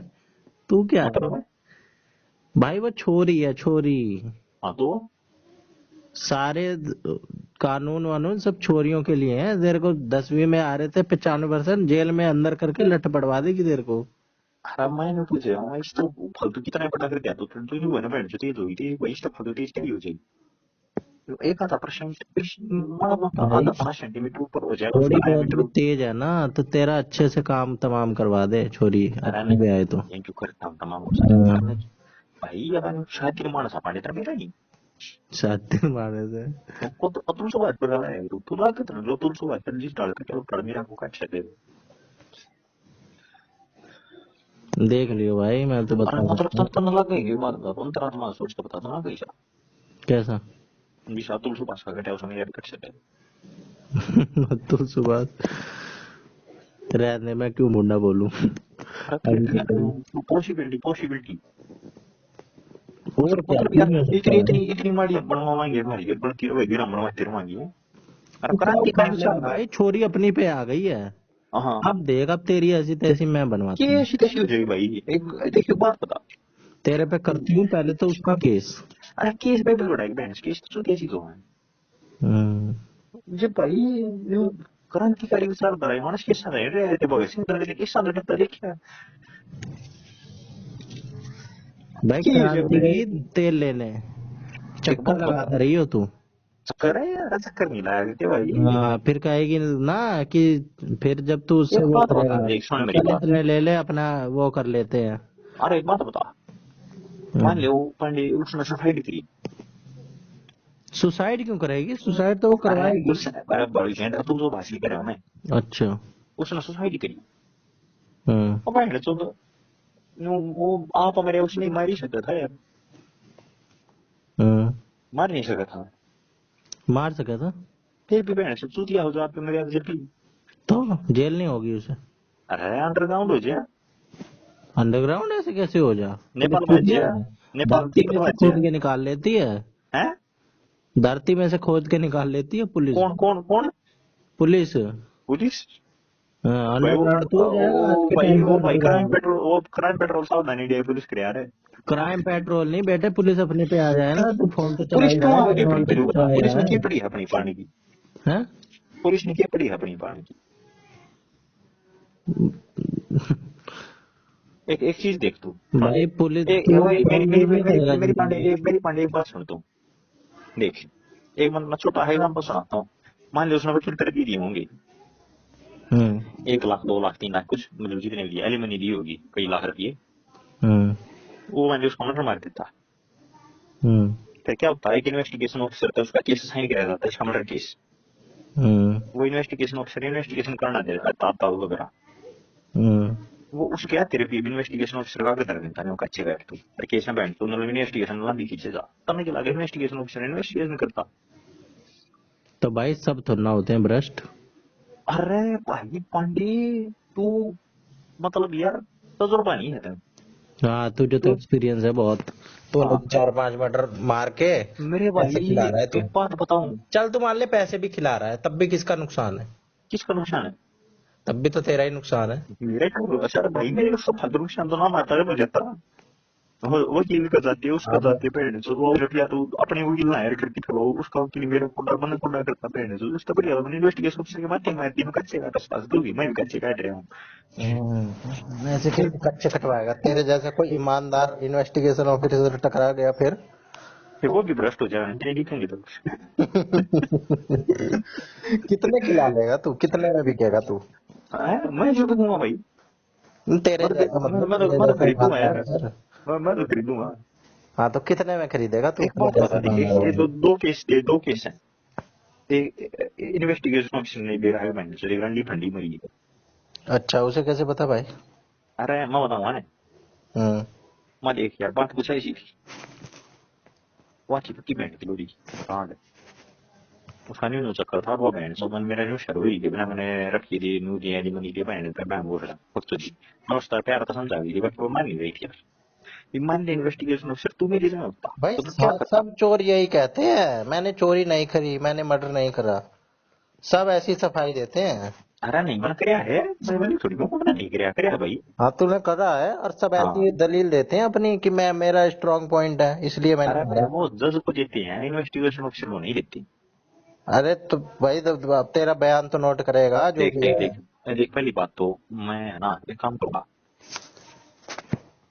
तू क्या है? मतलब भाई वो छोरी है, छोरी। हाँ तो सारे कानून वानून सब छोरियों के लिए हैं। तेरे को 10वीं में आ रहे थे 95%, जेल में अंदर करके लठ पड़वा देगी तेरे को। खराब मैंने पूछे मैं इस तो फालतू कितना पता कर दिया तो यू है ना बैंड जो तो थी वही तो फालतू टेस्ट भी हो जाएगी। एक आधा परसेंट भाई आधा 5 सेंटीमीटर ऊपर हो जाएगा थोड़ी उसका बहुत भी डायमीटर। तेज है ना तो तेरा अच्छे से काम तमाम करवा दे, छोरी अरे अपने नहीं भी आए तो। ये जो करता हूँ तमाम हो जाए करने हम्म, भाई अपन शायद तेरे मानस पाने तरह मेरा नहीं शातिर मारने से। तुमको तो तुम सो बात पर रहा है तू ला के तरह लो तुम सो बात पर जिस डाल के चलो पढ़ मेरा को काट दे। देख लियो भाई, मैं तो अरे बता मतलब सकता हूँ। तो न लग गई बात बता तुम तेरा तुम्हारा सोच के बता ना कैसा कैसा? विशा तुम सो पास का कटे उसमें यार कट सके। तो सुबह रहने में क्यों मुंडा बोलूं। अरे फिर पॉसिबिलिटी पॉसिबिलिटी और क्या मतलब क्यों यार नहीं हो सकता इतनी भाई? इतनी इतनी माड़ी बनवाएंगे हमारी बढ़ती रहेगी ना बनवा तेरे मांगी अरे तो क्या क्रांतिकारी उखाड़ लेगा विचार भाई, छोरी अपनी पे आ गई है। हाँ अब देख, अब तेरी ऐसी तैसी मैं बनवाता हूँ। कैसी तैसी हो जाएगी भाई एक देखिए बात बता। तेरे पे करती हूँ पहले तो उसका केस। अरे केस पे भी उड़ाई बहन केस तो कैसी तो है हम्म जब भाई जो क्रांतिकारी विचारधारा है मानस के साथ रहे थे भगत सिंह दल के साथ रहता देखिए भाई की जब क्रांति की तेल लेने एक चक्कर बात लगा बता रही हो तू। चक्कर है यार चक्कर नहीं लाया थे भाई। हाँ, फिर कहेगी ना कि फिर जब तू उससे एक वो बात बता करेगा, देख सुन मेरी चले बात इतने ले ले अपना, वो कर लेते हैं। अरे एक बात बता मान हम्म। लो पांडे उसने सफाई करी। सुसाइड क्यों करेगी? सुसाइड तो वो अरे करवाएगी। उसने अरे बड़ी जेंडर तू जो भाषी करे मैं अच्छा। उसने सुसाइड करी हम्म और बहन तो वो आप मेरे उसने मार ही सकता था यार हम्म मार नहीं सकता था मार सका था फिर भी बहन से चूतिया हो जाओ आप मेरे जब भी तो जेल नहीं होगी उसे? अरे अंडरग्राउंड हो जाए अंडरग्राउंड ऐसे कैसे हो जा? पुलिस नेपाल में चूतिया जाए है? नेपाल धरती तीन में से में खोद जाए के निकाल लेती है। हैं धरती में से खोद के निकाल लेती है पुलिस। कौन कौन कौन पुलिस। पुलिस हाँ, भाई अंडरग्राउंड तो हो जाएगा आज के टाइम पे वो भाई अंडरग्राउंड। क्राइम पेट्रोल सावधानी डे पुलिस कर यार क्राइम पेट्रोल नहीं बेटे, पुलिस अपने पे आ जाए ना। तू फोन तो चला पुलिस ही क्यों रहा है, आगे पड़ी पेट्रोल तेरे तो को बता चला ही पुलिस रहा ने क्या है। पड़ी है अपनी पानी की हैं? पुलिस ने क्या पड़ी है अपनी पानी की एक एक चीज देख तू पांडे भाई पुलिस एक तू वही फोन यूज नहीं करेगा जिंदगी में। मेरी पांडे एक बात सुन तू देख एक मतलब छोटा है एग्जाम्पल सुनाता हूँ मान लो उसने वकील तेरे दी होंगे हम्म 1 लाख 2 लाख 3 लाख कुछ मतलब जितने भी एलिमनी दी होगी कई लाख रुपये हम्म वो मैंने उसको मर्डर मार देता हम्म फिर क्या होता है कि इन्वेस्टिगेशन ऑफिसर था उसका केस साइन कराया जाता है इसका मर्डर केस हम्म वो इन्वेस्टिगेशन ऑफिसर इन्वेस्टिगेशन करना दे रहा था ताऊ वगैरह हम्म वो उसके क्या तेरे भी इन्वेस्टिगेशन ऑफिसर का कर देता है अच्छे बैठ तू पर केस में बैठ तू मतलब इन्वेस्टिगेशन लंबी खींचेगा तब नहीं लगा इन्वेस्टिगेशन ऑफिसर इन्वेस्टिगेशन करता। तो भाई सब थोड़ा ना होते हैं भ्रष्ट। अरे भाई पांडे तू मतलब यार तजुर्बा नहीं है तेरा हाँ, तुझे तो तू एक्सपीरियंस है बहुत। तो हाँ 4-5 मटर मार के मेरे पैसे भाई खिला रहा है तू। एक बात बताऊं चल तू मान ले पैसे भी खिला रहा है, तब भी किसका नुकसान है? किसका नुकसान है तब भी तो तेरा ही नुकसान है। मेरे को अच्छा भाई मेरे को सब फालतू नुकसान तो ना आता है मुझे था वकील का जाती है उसका अब जाती है पहले से वो जब या तो अपने वकील ना हायर करके फिर वो उसका वकील मेरे को बना कुंडा करता पहले से उसका बढ़िया मैंने इन्वेस्टिगेशन ऑफिसर के माध्यम मैं तीनों कच्चे काट पास दूंगी मैं भी कच्चे काट रहा हूँ। ऐसे कैसे कच्चे कटवाएगा? तेरे जैसा कोई ईमानदार इन्वेस्टिगेशन ऑफिसर टकरा गया फिर? फिर वो भी भ्रष्ट हो जाएगा तेरी दिखेंगे तो कितने खिला लेगा तू? कितने में बिकेगा तू? मैं जो दूंगा भाई तेरे जैसा मतलब तेरे मैं तो जैसा खरीदूंगा ईमानदार यार अफसर। मैं तो खरीदूंगा। हाँ तो कितने में खरीदेगा तू एक तेरे बात जैसा बता दे ईमानदार ये बंदा? दो केस है इन्वेस्टिगेशन ऑफिसर ने दे रहा है मैनेजर एक रंडी फंडी मरी है। अच्छा, उसे कैसे पता भाई? अरे मैं बताऊंगा ना हम्म मैं देख यार बात कुछ ऐसी थी वाची पक्की बैंड की लोरी कांड उसका न्यू चक्कर था वो बहन सो मन मेरा न्यू शुरू हुई कि मैंने रखी थी न्यू दिया दी मनी की बहन पे मैं बोल रहा खुद तो जी मैं उसका प्यार तो समझा गई थी बट वो मान नहीं रही थी यार मान ले इन्वेस्टिगेशन ऑफिसर तू मेरी जगह होता भाई तो तू क्या करता। सब चोर यही कहते हैं, मैंने चोरी नहीं करी, मैंने मर्डर नहीं करा, सब ऐसी सफाई देते हैं। अरे नहीं मन कराया है मैं बनी थोड़ी मैं मना नहीं कराया भाई। हाँ तूने करा है, और सब ऐसी हाँ दलील देते हैं अपनी कि मैं, मेरा स्ट्रांग पॉइंट है इसलिए मैंने अरे मारा। वो जज को देते हैं इन्वेस्टिगेशन ऑफिसर को नहीं देती। अरे तो भाई तो अब तेरा बयान तो नोट करेगा जो देख भी देख है। देख देख पहली बात तो मैं ना एक काम करूंगा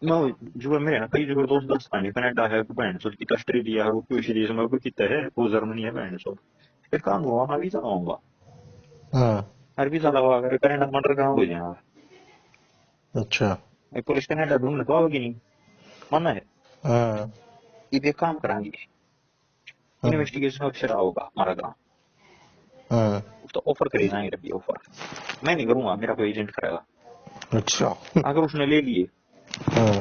मैं जो मेरे ना कई जगह दोस्त दोस्त पानी कनाडा है बहन सो की ऑस्ट्रेलिया है वो किसी देश में कोई कितना है वो जर्मनी है बहन सो एक काम हुआ मैं वीजा लगाऊंगा हाँ। हर वीजा लगा कर कनाडा मर्डर कहाँ हो जाएगा। अच्छा। एक पुलिस कनाडा ढूंढने तो आओगी नहीं माना है। हाँ। ये एक काम कराएंगे हाँ। इन्वेस्टिगेशन ऑफिसर आओगा हमारा गाँव हाँ। तो ऑफर करे जाएंगे रखिए ऑफर मैं नहीं करूंगा मेरा कोई एजेंट करेगा। अच्छा। अगर उसने ले लिए हाँ।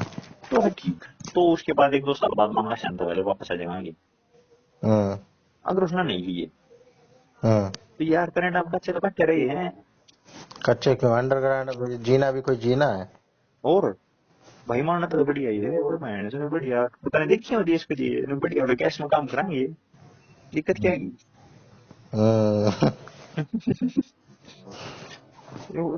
तो है ठीक तो उसके बाद एक दो साल बाद मामला शांत हो जाए वापस आ जाएंगे। हाँ। अगर उसने नहीं लिए हाँ। तो यार कनाडा में बच्चे तो बच्चे रहे हैं। कच्चे क्यों, अंडरग्राउंड जीना भी कोई जीना है। और भाई मारना तो बढ़िया ही है और मैं इसमें बढ़िया पता नहीं देखिए देश के लिए इसमें बढ़िया और कैश में काम कराएंगे दिक्कत क्या है। हाँ।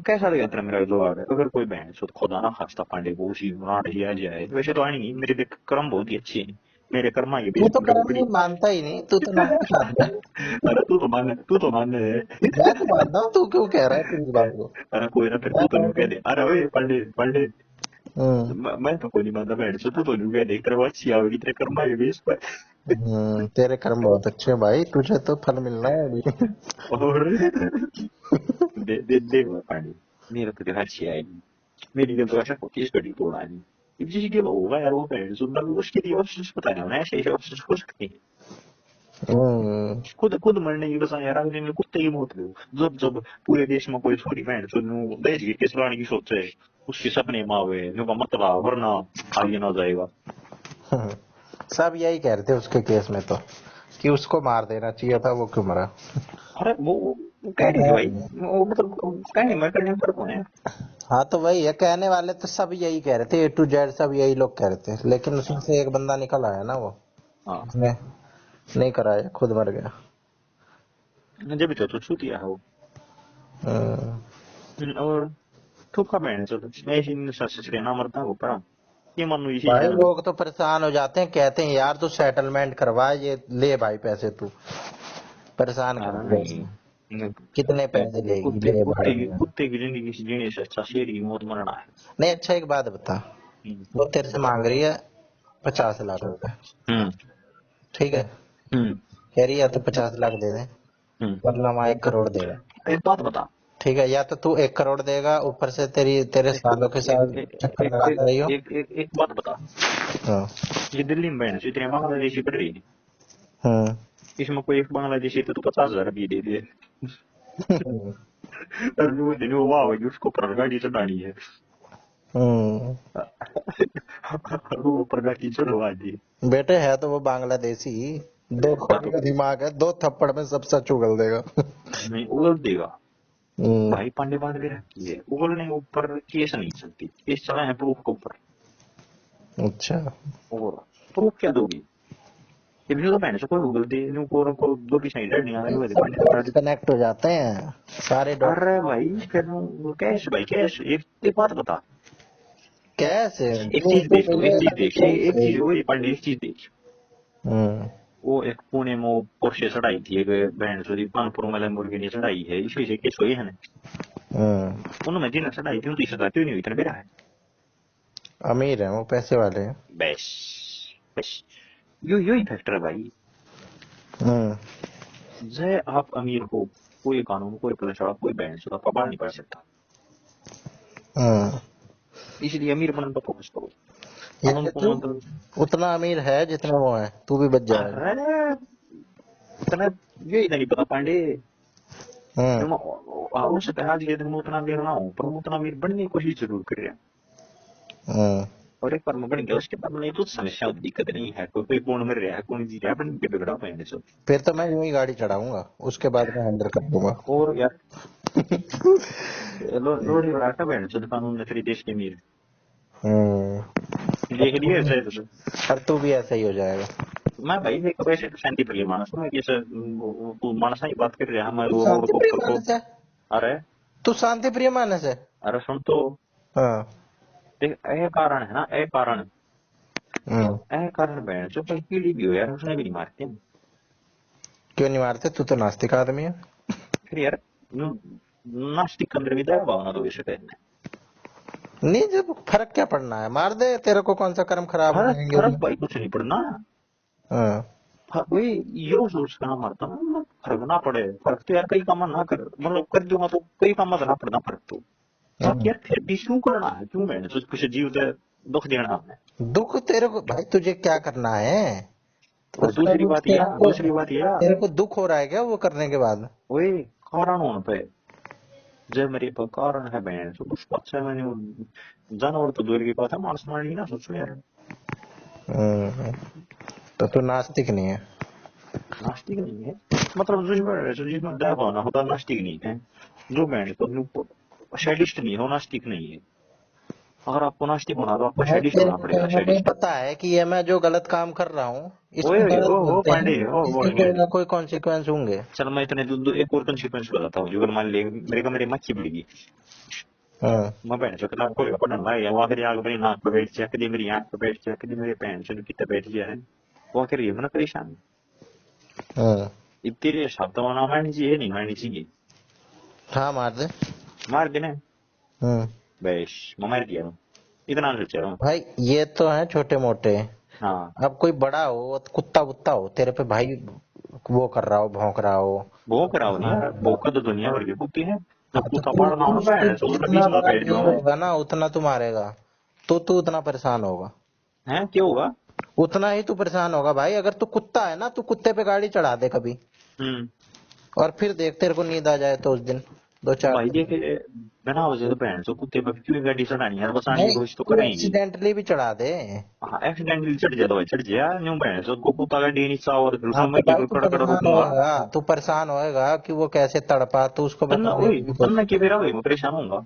कैसा लगा तेरा मेरा जवाब है अगर कोई बहन सो खुदा ना खास्ता पांडे को उसी मार दिया जाए वैसे तो आनी मेरे देख कर्म बहुत ही अच्छे हैं मेरे कर्मा की तू बेस तो मेरे को कर्म बड़ी। नहीं मानता ही नहीं, तू तो नाटक आदमी है। अरे तू तो मान है। मैं तो मानता हूँ, तू क्यों कह रहा है फिर इस बात को। अरे कोई ना फिर मैं तू तो नहीं कह तो दे अरे ओए पांडे पांडे हम्म। मैं तो कोई नहीं मानता बहन सो तू तो नहीं कह दे तेरे को अच्छी आओगी तेरे कर्मा की बेस पर। तेरे कर्म बहुत अच्छे हैं भाई, तुझे तो फल मिलना है अभी। और दे पांडे मेरा तो देखा अच्छी आएगी मेरी दिल तो ऐसा कोशिश करी तोड़ा नहीं जिस के होगा यार वो बहन सुनना उसके लिए ऑप्शन पता नहीं होना ऐसे ऐसे ऑप्शन हो सकते हैं। हम्म। खुद खुद मरने की बजाय यार अगले में कुत्ते की मौत लो जब जब पूरे देश में कोई छोरी बहन सुनू देश की किस लाने की सोचे उसके सपने मावे का मतलब वरना आगे ना जाएगा। सब यही कह रहे थे उसके केस में तो, कि उसको मार देना चाहिए था, वो क्यों मरा। अरे वो कह रही है भाई वो मतलब कहने में करने में फर्क होना है। हाँ तो वही है, कहने वाले तो सब यही कह रहे थे, ए टू जेड सब यही लोग कह रहे थे, लेकिन उसमें हाँ से एक बंदा निकल आया ना वो, हाँ उसने नहीं कराया, खुद मर गया। जब तो छूतिया है वो। हम्म। और ठोका बहन चलो मैं इसी ससुर ना मरता हूँ पर ये मानो इसी भाई जन्म। लोग तो परेशान हो जाते हैं, कहते हैं यार तू सेटलमेंट करवा, ये ले भाई पैसे, तू परेशान कर अरे दिया नहीं इसने। कितने पैसे लेगी, ले भाड़ में। कुत्ते की जिंदगी से जीने से अच्छा शेर की मौत मरना है। नहीं अच्छा एक बात बता, हम्म वो तेरे से मांग रही है 50 लाख रुपए, हम्म ठीक है, हम्म कह रही है तो 50 लाख दे दे, हम्म। वरना वहाँ 1 करोड़ देगा। एक बात बता ठीक है, या तो तू 1 करोड़ देगा, ऊपर से तेरे एक सालों के एक साथ एक चक्कर एक लगाता रही हो। एक बात बता हाँ। ये दिल्ली में बहन से इतने बांग्लादेशी पड़ रही है हम्म। इसमें कोई एक बांग्लादेशी तो 50,000 भी दे दे और दिन वाह भाई उसको पर गाड़ी चढ़ानी है। हम्म। वो ऊपर गाड़ी चढ़वा दी। बेटे है तो वो बांग्लादेशी, 2 करोड़ का दिमाग है, 2 थप्पड़ में सब सच उगल देगा। नहीं उगल देगा हम्म। भाई पांडे बांध के रखी है उगलने के ऊपर केस नहीं चलती केस चला है प्रूफ के ऊपर। अच्छा। और प्रूफ क्या दोगी ये भी तो मैंने कोई गूगल दे न्यू को दो भी साइड नहीं आ रही है पांडे बता दी। कनेक्ट हो जाते हैं सारे डॉट। अरे भाई फिर वो कैश भाई कैश एक बात बता कैसे एक तू चीज तू देख तू मुझे एक चीज अभी देख कैसे एक चीज देगी। वो पांडे एक चीज देख हम्म। वो एक पुणे में वो पोर्शे चढ़ाई थी एक बहन सो कानपुर में लैम्बोर्गिनी चढ़ाई है इसी से केस हुई है ना हम्म। उन्होंने जिन्हें चढ़ाई थी उनकी सजा क्यों नहीं हुई इतना मेरा है। अमीर है वो, पैसे वाले हैं। बस बस यो ही फैक्टर है भाई हम्म। जय आप अमीर हो कोई कानून कोई पुलिस वाला कोई बैंड सुधा पकड़ नहीं पड़ सकता हम्म। इसलिए अमीर बनने पर फोकस करो कानून ये को तू मतलब। उतना अमीर है जितना वो है, तू भी बच जाएगा। अरे इतना ये नहीं पता पांडे हम्म। जो मैं उससे आज के दिन में उतना अमीर ना हूँ पर मैं उतना अमीर बनने की कोशिश जरूर कर रहा हम्म। और एक बार मैं बन गया उसके बाद नहीं कुछ समस्या दिक्कत नहीं है, कोई कोई कौन मर रहा है कौन जी रहा है अपन के बिगड़ा पहने से। फिर तो मैं यूं ही गाड़ी चढ़ाऊंगा, उसके बाद मैं हैंडल कर दूंगा। और यार लोड़ी रहा था बहन से कानून ने फिर देश के मीर देख लिए ऐसे तो। और तू भी ऐसा ही हो जाएगा। मैं भाई देख वैसे तो शांति प्रिय मानस हूँ मैं, जैसे तू मानस ही बात कर रहा है हमारे तू वो शांति प्रिय हेलीकॉप्टर को। मानस है? अरे तू शांति प्रिय मानस है? अरे सुन तो, हाँ। देख ए कारण है ना, ए कारण, हम्म। ए कारण बहन जो भाई पीढ़ी भी हो यार उसने भी नहीं मारते हैं। क्यों नहीं मारते? तू तो नास्तिक आदमी है। फिर यार नास्तिक के अंदर भी दया भावना तो विषय कहना है। नहीं, जब फर्क क्या पड़ना है, मार दे, तेरे को कौन सा कर्म खराब हो फर्क जाएंगे फर्क उसमें। भाई कुछ नहीं पड़ना। हाँ। वही यो सोच का ना मारता हूँ, फर्क ना पड़े, फर्क तो यार कई काम ना कर, मतलब कर दूंगा तो कई काम ना पड़ना फर्क तो। अब यार फिर भी क्यों करना है, क्यों मैंने सोच कुछ जीव से दुख देना है। दुख तेरे को भाई, तुझे क्या करना है? तो और उसका दूसरी दुख बात तेरे यह, को, दूसरी बात यह, तेरे को दुख हो रहा है क्या वो करने के बाद? वही कारण होने पे जब मेरे पर कारण है बहन तो कुछ अच्छा मैंने जानवर तो दूर की बात है, मांस मारनी ना सोचो यार। हम्म। तो तू नास्तिक नहीं है? नास्तिक नहीं है, मतलब जिसमें दया भावना होता नास्तिक नहीं है। जो बहन तो शैडिस्ट नहीं है वो नास्तिक नहीं है। अगर आपको नास्तिक होना तो आपको भाई शैडिस्ट तेरे होना को पड़ेगा, कहीं ना कहीं शैडिस्ट। पता है कि ये मैं जो गलत काम कर रहा हूँ इसको ओए गलत ओ बोलते हैं, पांडे ओ इसके बोल कोई गए। ना कोई कॉन्सिक्वेंस होंगे। चल मैं इतने एक और कंसिक्वेंस बताता हूँ, जो अगर मान ले मेरे मच्छी बिड़गी, हाँ। मैं बहन चो किताब खोल पढ़ने लगा या वो आखिरी आग मेरी नाक पे बैठ जाए, कभी मेरी आंख पे बैठ जाए, कभी मेरे बहन चो कितने बैठ जाए, वो आखिर ये मैंने परेशान। हाँ। अब तेरे शब्द माना मारनी चाहिए नहीं मारनी चाहिए, हाँ, मार दे। मार देना। हम्म। बस मैं मार दिया, इतना सोचा हूँ। भाई ये तो है छोटे मोटे। हाँ अब कोई बड़ा हो, कुत्ता वुत्ता हो तेरे पे भाई, वो कर रहा हो, भौंक रहा हो। भोंक रहा हूँ यार, भोंका तो दुनिया भर की कुत्ती है। हाँ, जब तो कुत्ता तू पाड़ रहा हूँ ना उसके बहन चो उसका जितना बीच में बड़ा बैठ ढेर जाऊँ। होगा ना उतना तू मारेगा, तो तू उतना परेशान होगा। है क्या होगा। उतना ही तू परेशान होगा भाई। अगर तू कुत्ता है ना, तू कुत्ते पे गाड़ी चढ़ा दे कभी, हम्म। और फिर देख तेरे को नींद आ जाए तो उस दिन, दो चार भाई दिन। देखे बिना वजह तो बहन चो कुत्ते पर क्यों गाड़ी चढ़ानी यार, बचाने की भाई कोशिश तो तू करेंगी। एक्सीडेंटली भी चढ़ा दे। हाँ एक्सीडेंटली चढ़ जाए तो भाई चढ़ जाए, न्यू बहन चो को कुत्ता गाड़ी नीचे और फिर हाँ उसमें तो मैं भाई क्यों तू कड़ा कड़ा परेशान रोकूंगा। होएगा, तू परेशान होएगा कि वो कैसे तड़पा, तू उसको तन्ना बचाने वही की भी तन्ना कोशिश के कर। बेरा भाई मैं परेशान होऊंगा।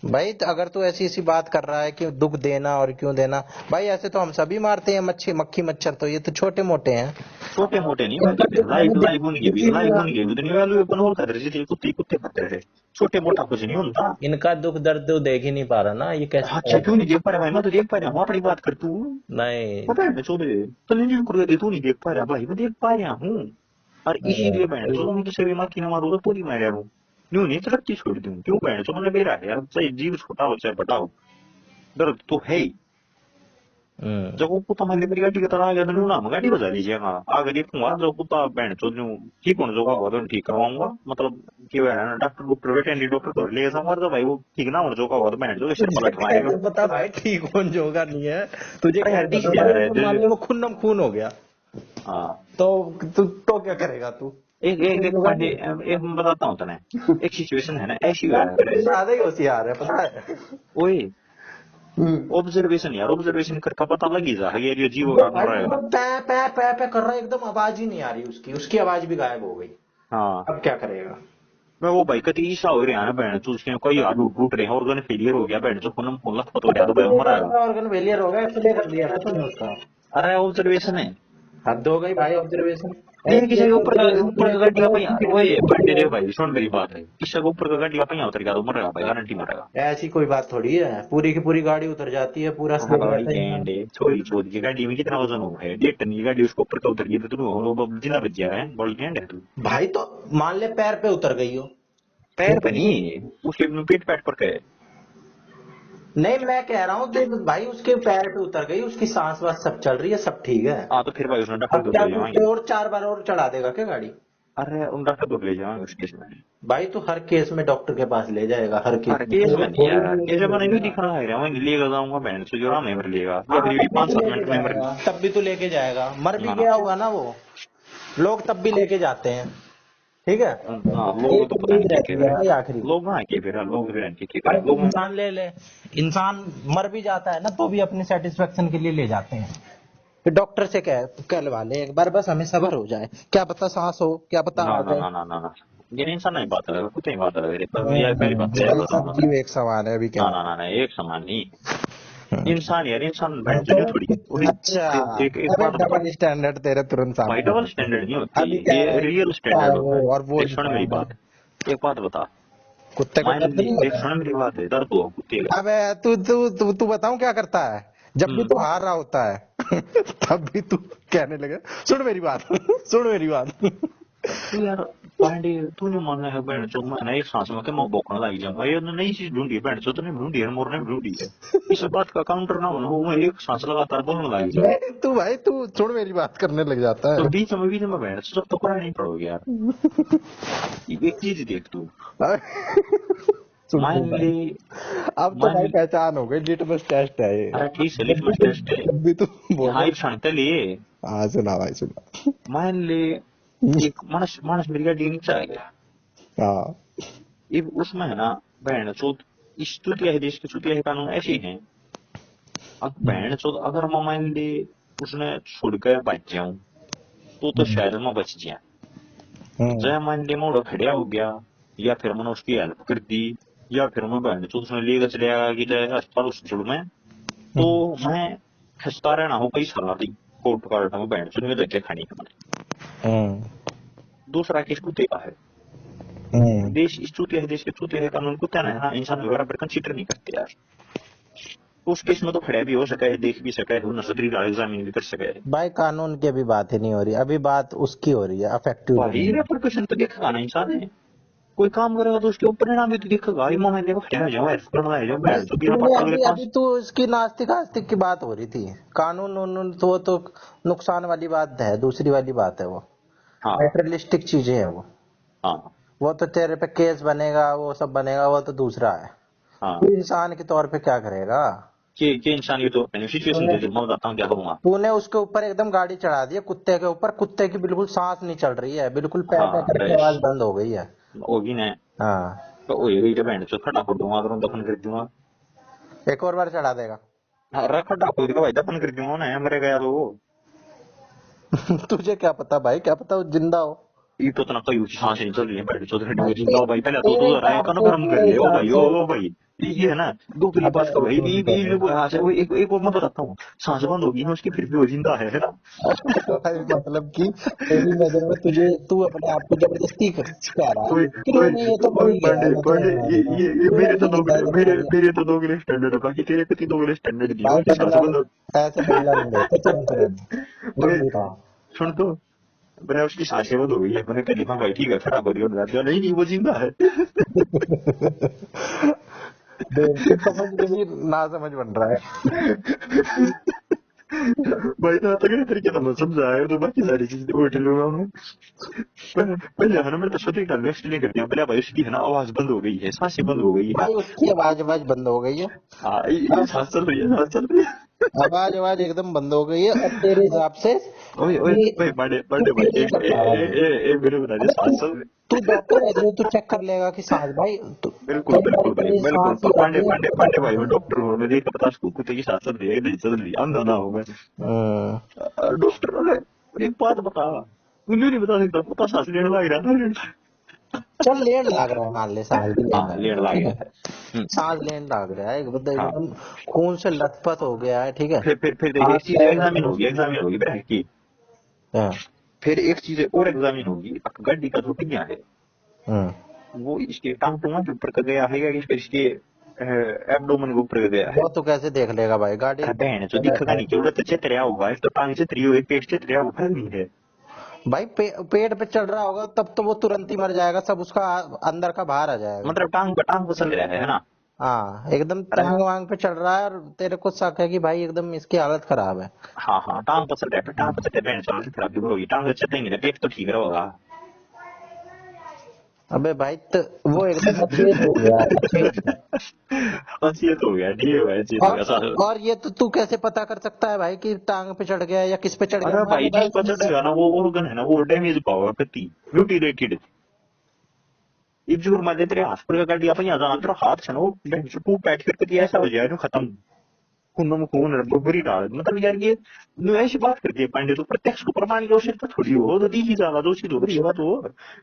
भाई तो अगर तू ऐसी ऐसी बात कर रहा है कि दुख देना और क्यों देना, भाई ऐसे तो हम सभी मारते हैं मच्छी मक्खी मच्छर, तो ये तो छोटे मोटे हैं। छोटे मोटे नहीं इनका भाई, दुख लाइफ मैंने लाइफ होंगे भी, देखी लाइफ हुआ। होंगे भी दुनिया वाले अपन और खतरे से कुत्ते कुत्ते खतरे से छोटे मोटा कुछ नहीं होता। इनका दुख दर्द तो देख ही नहीं पा रहा ना, ये कैसे अच्छा करेगा? क्यों नहीं देख पा रहा भाई, मैं तो देख पा रहा हूँ अपनी बात कर तू। नहीं। पता है मैं चोदे तो नहीं कर रहे तू नहीं देख पा रहा भाई, मैं देख पा रहा हूँ। और इसीलिए मैं तो मैं किसी भी मक्खी न मारू तो पूरी मार हूँ। न्यू नहीं तो रखती छोड़ दूँ क्यों बहन चो, मैंने मेरा है यार, चाहे जीव छोटा हो चाहे बड़ा हो, दर्द तो है ही। हम्म। जब वो कुत्ता मैंने मेरी गाड़ी की तरह आ गया तो न्यू ना मैं गाड़ी बजा लीजिएगा, आगे देखूंगा जो कुत्ता बहन चो न्यू ठीक होने जोगा होगा तो ठीक करवाऊंगा, मतलब कि वह है ना डॉक्टर डॉक्टर वेटरनरी डॉक्टर तो ले जाऊंगा, तो भाई वो ठीक ना होने जोगा होगा तो बहन चो सिर तुझे पलट मारेगा। कैसे पता भाई ठीक कौन जोगा नहीं है? तुझे अरे यार कैसे डीसी पता यार भाई? है अगर मान ले वो खूनम खून हो गया, हाँ। तो तो क्या करेगा तू? एक एक कोई एक जोगा पांडे, नहीं। एक मैं बताता हूँ तने, एक सिचुएशन है ना ऐसी हुआ यार है तू ज्यादा ही होशियार है, पता है। ओए हम्म। ऑब्जर्वेशन यार, ऑब्जर्वेशन करके पता लगी जा ये जीव ये का भाई रहेगा। मतलब पै पै पै पै कर रहा है, एकदम आवाज ही नहीं आ रही उसकी, उसकी आवाज भी गायब हो गई। हाँ अब क्या करेगा? मैं वो भाई कति ईसा हो रहा है ना बहन चो, उसके कोई आलू टूट रहे हैं, ऑर्गन फेलियर हो गया बहन चो, फोन फोन लखपत हो गया तो भाई वो मरा। ऑर्गन फेलियर हो गया, एक्सरे कर दिया था तुमने उसका? अरे ऑब्जर्वेशन है। हद हो गई भाई ऑब्जर्वेशन। देख ऐसी किसी के ऐसी ऊपर का ऑब्जर्वेशन गाड़ी का लोग पहिया, किसी ओए पांडे को, देख भाई सुन मेरी बात है, किसी के ऊपर का गाड़ी का पहिया उतर गया तो मरेगा भाई, गारंटी मरेगा। ऐसी कोई बात थोड़ी है, पूरी की पूरी गाड़ी उतर जाती है, पूरा हाँ सेट बड़ी रहता है इंजन। कैंड है छोरी चोद की गाड़ी में कितना वजन हो है, 1.5 टन की गाड़ी उसको ऊपर का उतर गई तो तू जिला बच गया है, बड़ी कैंड है तू। भाई तो मान ले पैर पे उतर गई हो। पैर पे नहीं, उसके पेट पैट पर का है। नहीं, मैं कह रहा हूँ कि भाई उसके पैर पे उतर गई, उसकी सांस वास सब चल रही है, सब ठीक है। हाँ तो फिर भाई उसने डॉक्टर अब को क्या ले तू जाएंगे। उसे और 4 बार और चढ़ा देगा क्या गाड़ी? अरे उन डॉक्टर को ले जाएंगे उस केस में। भाई तू हर केस में डॉक्टर के पास ले जाएगा, हर केस अरे में केस में थोड़ी नहीं थोड़ी यार, सी केस ऐसे में नहीं लेगा। दिखा है वहीं लेकर जाऊंगा बहन से, जो राम में लेगा या हाँ, फिर तब भी तू 5-7 लेके मिनट में मर। जाएगा, तब भी तू लेके जाएगा, मर भी हाँ गया होगा ना वो, लोग तब भी लेके जाते हैं। ठीक है। हाँ लोग एक तो पता उम्मीद नहीं क्या रहती कह है रहे भाई हैं। आखिरी। लोग हाँ के फिर लोग भी रहने के भाई करें तू लोग। इंसान ले ले, इंसान मर भी जाता है ना तो भी अपनी सेटिस्फेक्शन के लिए ले जाते हैं। फिर डॉक्टर से कहलवा ले एक बार, बस हमें सब्र हो जाए, क्या पता सांस हो, क्या पता ना आ ना जाए। ना ना ना ना, ये इंसान नहीं बात है, कुत्ते ही बात है, पर यार पहली बात तो यार भाई बताओ सब ना। जीव एक समान है, अभी ना क्या ना ना ना, एक समान नहीं। है। इंसान यार, इंसान हाँ, बहन तो चुनिया थोड़ी है थोड़ी। अच्छा, एक अबे बात बताओ। डबल स्टैंडर्ड तेरे तुरंत भाई सामने आ डबल गए। स्टैंडर्ड नहीं होती, अभी कह रहा ये है कि रियल कुत्ता है स्टैंडर्ड वो होता है। और वो देख सुन मेरी इंसान है। बात, एक बात बता। कुत्ते को मान दर्द ली, नहीं देख होता है? सुन मेरी बात है, दर्द हुआ कुत्ते का। अबे तू बताऊं क्या करता है, जब भी हम्म। तू हार रहा होता है तब भी तू कहने लगे सुन मेरी बात सुन मेरी बात। तो यार पांडे, तूने माना है बहन चो, मैंने एक सांस में के मैं बोकने लग जाऊंगा, ये नई चीज ढूंढी है बहन चो, तूने ढूंढी है, मोरने भी ढूंढी है। इस बात का काउंटर ना होना हो, मैं एक सांस लगातार बोलने लग जाऊं। तू भाई तू सुन मेरी बात करने लग जाता तो है। बीच में बहन चो जब तो पढ़ा नहीं पड़ोगे यार। एक चीज देख तू, सुन सुन मान भाई, ले, अब तो मान भाई ले, पहचान हो गई, लिटमस टेस्ट है ये। अरे ठीक है जब भी लिटमस तू टेस्ट है। जब भी तू यहाँ बोले। एक क्षण लिए, हाँ सुना भाई सुना। मान ले, एक मानस मानस मेरी गाड़ी नीचे आ गया। हाँ। ये उसमें है ना, बहन चोद, इस चुतिया है देश के चुतिया है कानून ऐसे ही है। अब बहन चोद अगर मैं मान ले उसने छोड़ कर बच जाऊं, तो हम्म, शायद मैं बच गया। हम्म, जय मान ले मोड़ खड़िया हो गया, या फिर मैंने उसकी हेल्प कर दी, या फिर मैं बहन चोद उसने लेकर चले आया कि जय अस्पताल उस छोड़ में, तो हम्म, मैं खस्ता रहना हो कई साल थी, कोर्ट कार्ड में बहन चोद में धक्के खानी है मैंने। हम्म, दूसरा केस कुत्ते का है। हम्म। देश इस चूतिया है, देश के चूतिया है कानून कुत्ता ना है ना, इंसान वगैरह पर कंसिडर नहीं करते यार। तो उस केस में तो खड़ा भी हो सका है, देख भी सका है, नसबरी एग्जामिन भी कर सका है। भाई कानून की अभी बात ही नहीं हो रही, अभी बात उसकी हो रही है, अफेक्टिव भाई दोनों में। रेपरकशन तो देखेगा ना इंसान है, कोई काम करेगा तो उसके ऊपर परिणाम भी तो दिखेगा। इमा में देखो क्या जाओ हेल्प करना है, जाओ भाई बैठ तो बिना तूने पता अगले अभी अभी 5। तू इसकी नास्तिक आस्तिक की बात हो रही थी, कानून उनून तो वो तो नुकसान वाली बात है, दूसरी वाली बात है वो, हाँ मेटेरियलिस्टिक चीजें है हाँ वो तो तेरे पे केस बनेगा, वो सब बनेगा, वो तो दूसरा है। हाँ। तू इंसान के तौर पे क्या करेगा? कि इंसान ये तो सिचुएशन तूने दे दे, मैं बताता हूँ क्या करूंगा। तूने उसके ऊपर एकदम गाड़ी चढ़ा दी है, कुत्ते के ऊपर, कुत्ते की बिल्कुल सांस नहीं चल रही है, बिल्कुल पै पै हाँ करके बस, आवाज बंद हो गई है। होगी ना। हाँ, तो हो गई, तो बहन चो खड़ा कर दूंगा, अगर दफन कर दूंगा। एक और बार चढ़ा देगा। हाँ खड़ा खोद के भाई दफन कर दूंगा ना, मरे गया तो वो। तुझे क्या पता भाई, क्या पता वो जिंदा हो। ये तो इतना कई ऊंची सांसें चल रही है, बैठ चौधरी भाई जिंदा हो भाई, पहले तो तू जरा कन्फर्म कर तेरे ले, ओ हिसाब भाई से। ओ भाई। ये है ना, दो पिली अबे पास का भाई, सुन तो ले। हाँ से वो एक और मैं बताता हूँ, सांस बंद होगी ना उसकी, फिर भी वो जिंदा है ना। भाई मतलब कि तेरी नजर में तुझे, तू अपने आप को जबरदस्ती कह रहा है ओए कि ओए नहीं नहीं ये तो मर ओए ही गया है, पांडे मैं तो पांडे, मानूंगा, ये तू मेरे तो अभी दो, जिंदा है तो मेरे मर गया। मेरे तो दो गिले स्टैंडर्ड है, बाकी तेरे पे दो गिले स्टैंडर्ड दिए भाई उसकी सांस बदला, बंद ऐसे बदला नहीं लेते तुरंत तुरंत, हो। ओए बंदी था। सुन तो, मैंने उसकी सांसें बंद हो गई है, मैंने कहा हाँ भाई ठीक है, खड़ा करियो ना, नहीं नहीं वो जिंदा है। बेवकूफ समझ के भी ना समझ बन रहा है। भाई तो तगड़े तरीके से मैं समझाया, तो बाकी सारी चीजें उठ लूंगा मैं। पहले है ना, मैं तो सोचे था नेक्स्ट नहीं करती हूँ, पहले भाई उसकी है ना आवाज बंद हो गई है, सांसें बंद हो गई है। भाई उसकी आवाज आवाज बंद हो गई है। हाँ ये अब सांस चल रही है, सांस चल रही है। आवाज आवाज एकदम बंद हो गई है, अब तेरे हिसाब से ओए ओए ये ओए बड़े तू बड़े भाई, फील नहीं कर पा रहा है। एक मेरे बता दे, अबे तू सांस चल रही। तू डॉक्टर है जो तू चेक कर लेगा कि सांस भाई बिल्कुल कई बार बिल्कुल भाई तेरी बिल्कुल, सांस ही पांडे आती है पांडे पांडे भाई, मैं डॉक्टर हूँ, मैं देख पता उसको कुत्ते की सांस चल रही है नहीं चल रही, अंधा ना हो मैं। हम्म, डॉक्टर ने एक बात बता, मुझे नहीं बता सकता, पता सांस लेने लग रहा था। चल लेन लाग रहा है, मान ले सांस भी लेन हाँ लग लेने रहा है, लग ठीक गया है। है। हम्म, सांस लेन लग रहा है मतलब हाँ। एकदम खून से लथपथ हो गया है, ठीक है। फिर देख, हाथ एक चीज पैर एग्जामिन एकदम। होगी, एग्जामिन होगी बहन की। हाँ, फिर एक चीज और एग्जामिन होगी, गाड़ी का जो पहिया है, हम्म। वो इसके टांग टूंगा के ऊपर का गया है या इसके एब्डोमेन के ऊपर का गया है। वो तो कैसे देख लेगा भाई, गाड़ी अरे बहन जो पे दिखेगा बैठा है। नहीं, जरूरत चितरिया होगा, एक तो टांग चितरी हो, एक पेट चितरिया होगा, फर्क नहीं है। भाई पेट पे चढ़ रहा होगा तब तो वो तुरंत ही मर जाएगा, सब उसका अंदर का बाहर आ जाएगा। मतलब टांग पसंद रहा है ना। हाँ एकदम अरे टांग वांग पे चढ़ रहा है और तेरे को शक है कि भाई एकदम इसकी हालत खराब है। हाँ हाँ, टांग पसंद है, फिर टांग पसंद है, बहन चल खराबी होगी, टांग चटेंगे ना, पेट तो ठीक रहेगा। अबे भाई तो वो एकदम अचेत हो गया, अचेत। बस ये तो हो गया, ठीक है भाई, ये तो हो और गया साहब। और ये तो तू कैसे पता कर सकता है भाई कि टांग पे चढ़ गया या किस पे चढ़ गया, अरे मान ले भाई भाई जिस पर चढ़ेगा ना, वो ऑर्गन है ना, वो डैमेज पावर करती म्यूटिलेटेड। एक जोर मार दे तेरे हाथ पर गाड़ी अपन यहाँ जाना तेरा हाथ है ना वो टूट टाइट करके ऐसा हो जाए खत्म खून में खून बुरी डाल मतलब यार ये ऐसी बात करती है पांडे तो प्रत्यक्ष को प्रमाण के तो थोड़ी हो तो दी ही जाना दो चीज हो रही है बात हो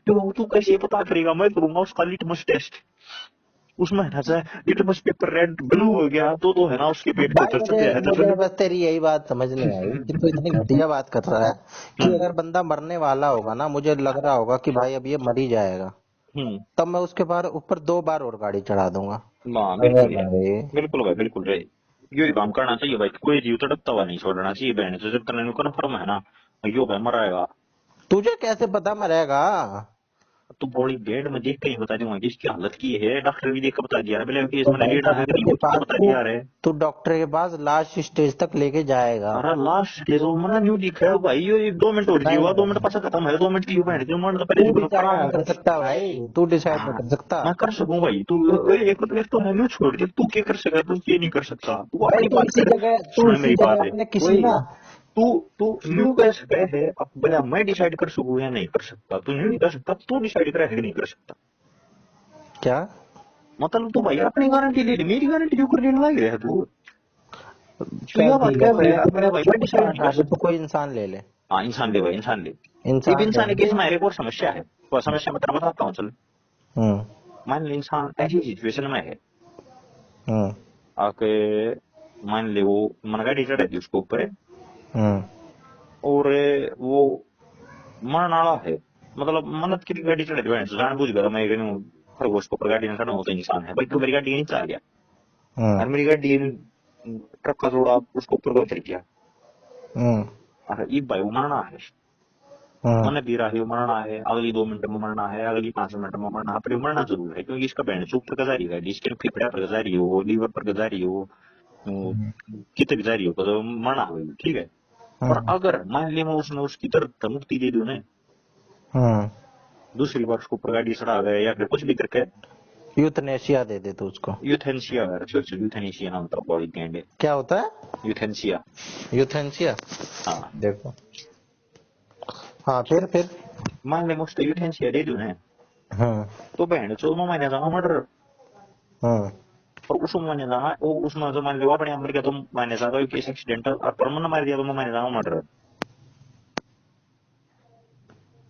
तो तू कैसे पता करेगा मैं करूंगा उसका लिटमस टेस्ट उसमें है ना लिटमस पेपर रेड ब्लू हो गया तो है ना उसके पेट के भाई उतर मुझे चलते हैं मुझे बस तेरी यही बात समझ नहीं आई कि तू इतनी घटिया बात कर रहा है कि हम्म अगर बंदा मरने वाला होगा ना, मुझे लग रहा होगा कि भाई अब ये मर ही जाएगा, हम्म तब मैं उसके बार ऊपर 2 बार और गाड़ी चढ़ा दूंगा। हाँ अरे बिल्कुल यार भाई, बिल्कुल भाई बिल्कुल रे यो ही काम करना चाहिए भाई कोई जीव तड़पता हुआ नहीं छोड़ना चाहिए बहन से जब तक कन्फर्म है ना यो भाई मराएगा तुझे कैसे पता मरेगा? तो बॉडी बेड में देख के ही बता दूंगा कि इसकी हालत की है डॉक्टर भी देख कर बता दिया पहले कि तो इसमें भाई लेना है डॉक्टर नहीं के कुछ तो पास बता तू दिया रे तू डॉक्टर के पास लास्ट स्टेज तक लेके जाएगा। अरे लास्ट के तो मतलब न्यू दिखा है भाई ये 2 मिनट और नहीं जीवा 2 मिनट नहीं, पास खत्म है 2 मिनट की बहन जो मन तो पहले तू जीवन डिसाइड करा नहीं कर सकता भाई, तू डिसाइड नहीं हाँ कर सकता। मैं कर सकूं भाई तू एक तो है न्यू छोड़ दे तू क्या कर सकता तू ये नहीं कर सकता तू भाई अपनी बात कर तू सुन इसी मेरी बात जगह है अपने किसी वही ना। तू तू न्यू कर सकता है अब भला मैं डिसाइड कर सकूं या नहीं कर सकता तू न्यू नहीं कर सकता तू डिसाइड कर नहीं कर सकता क्या? मतलब तू भाई अपनी गारंटी ले ले मेरी गारंटी क्यों करने लग रहा है तू चल यह बात ठीक है, कह तू भाई अपने भाई मैं डिसाइड नहीं कर अभी तो सकता कोई इंसान ले ले। हाँ इंसान ले भाई इंसान ले ये भी इंसान ले इंसान ले। के केस में एक और समस्या है वो समस्या मैं तेरा बताता हूँ चल हम्म। मान ले इंसान ऐसी सिचुएशन में है हम्म। आके मान ले वो मन गाड़ी चढ़ा दी उसको ऊपर हम्म। और वो मरने वाला है मतलब मन्नत की गाड़ी चढ़ा दी जान बुझ गया मैं खरगोश को ऊपर गाड़ी में खड़ा होता इंसान है भाई तो मेरी गाड़ी नहीं चला गया हम्म। और मेरी गाड़ी ट्रक का जोड़ा उसको ऊपर को चढ़ गया हम्म। अरे ये भाई वो मरना है हम्म। मैंने भी रहा है मरना है अगली 2 मिनट में मरना है अगली 5 मिनट में मरना है पर मरना जरूर है क्योंकि इसका बैंड ऊपर का जारी है इसके फेफड़े पर जारी हो लीवर पर जारी हो कितने भी जारी हो तो मरना हो ठीक है पर हम्म। अगर मान लिया मैं उसने उसकी तरफ मुक्ति दे दूं ना हम्म। दूसरी बार उसको ऊपर गाड़ी चढ़ा गया या फिर कुछ भी करके यूथनेशिया दे दे तू उसको। यूथेंसिया यूथेनेशिया नाम था बॉडी कैंड क्या होता है? यूथेंसिया यूथेनेशिया। हाँ देखो। हाँ, फिर। मान लिया मैं उसको यूथेंसिया दे दूं ना हम्म। तो बहन चो मैंने जाना मर्डर हम्म। और उसमें मैंने जाना वो उसमें जो मान लिया अपने अंदर का तो मैंने जाना केस एक्सीडेंटल और परमानेंट मार दिया तो मैंने जाना मर्डर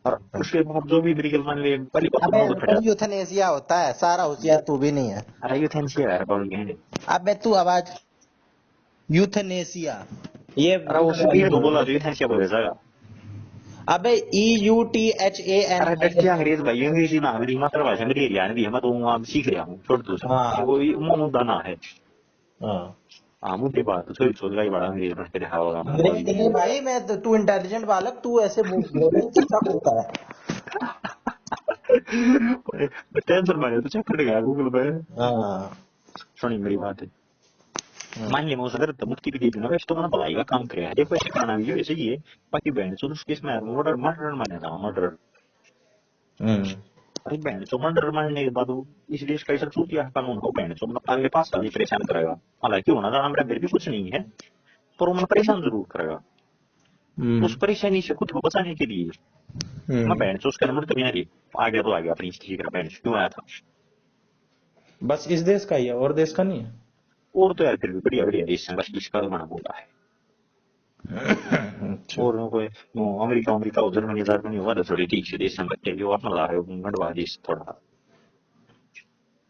और उसके बाद जो भी मेडिकल मान लिया पहली बात तो अबे मैं रुको, फटा यूथनेशिया होता है, सारा होशियार तू भी नहीं है। अरे यूथेंसिया है बॉडी कैंड अबे तू आवाज, यूथनेशिया, ये अरे वो सही तो बोला यूथेंसिया बोले जाएगा अबे EUTHAN अरे डट क्या अंग्रेज भाई अंग्रेजी ना मेरी मातृभाषा मेरी हरियाणवी है मैं तो वहाँ सीख रहा हूँ छोड़ तू हाँ। वो मुद्दा ना है हाँ, हाँ मुद्दे बात तो थोड़ी सोच रहा बड़ा अंग्रेज बन के दिखा होगा अंग्रेज नहीं भाई, मैं तू इंटेलिजेंट बालक, तू ऐसे बोले तो सब होता है। टेंशन मारे तो चेक कर गया गूगल पे हाँ। सुनी मेरी बात है मान लिया मैं उस अगर मुक्ति भी दे दूंगा वैसे तो मैंने भलाई का काम किया है देखो ऐसे खाना भी ऐसे ही है बाकी बहन चो उस केस में मर्डर मर्डर माने था मर्डर हम्म। अरे बहन चो मर्डर मानने के बाद वो इस देश का ऐसा चूतिया कानून हो बहन चो मतलब आगे पास साल परेशान करेगा हालांकि होना था मेरा फिर भी कुछ नहीं है पर वो मैं परेशान जरूर करेगा उस परेशानी से खुद को बचाने के लिए मैं बहन चो उसका नंबर कभी नहीं आगे तो आगे अपनी स्थिति का बहन क्यों आया था बस इस देश का ही है, और देश का नहीं है। और तो यार फिर भी बढ़िया बढ़िया देश है बस इसका तो मना बोला है अच्छा। और कोई अमेरिका अमेरिका और जर्मनी जर्मनी हुआ तो थोड़ी ठीक से देश संगठन जो अपना ला रहे हो गंडवा देश थोड़ा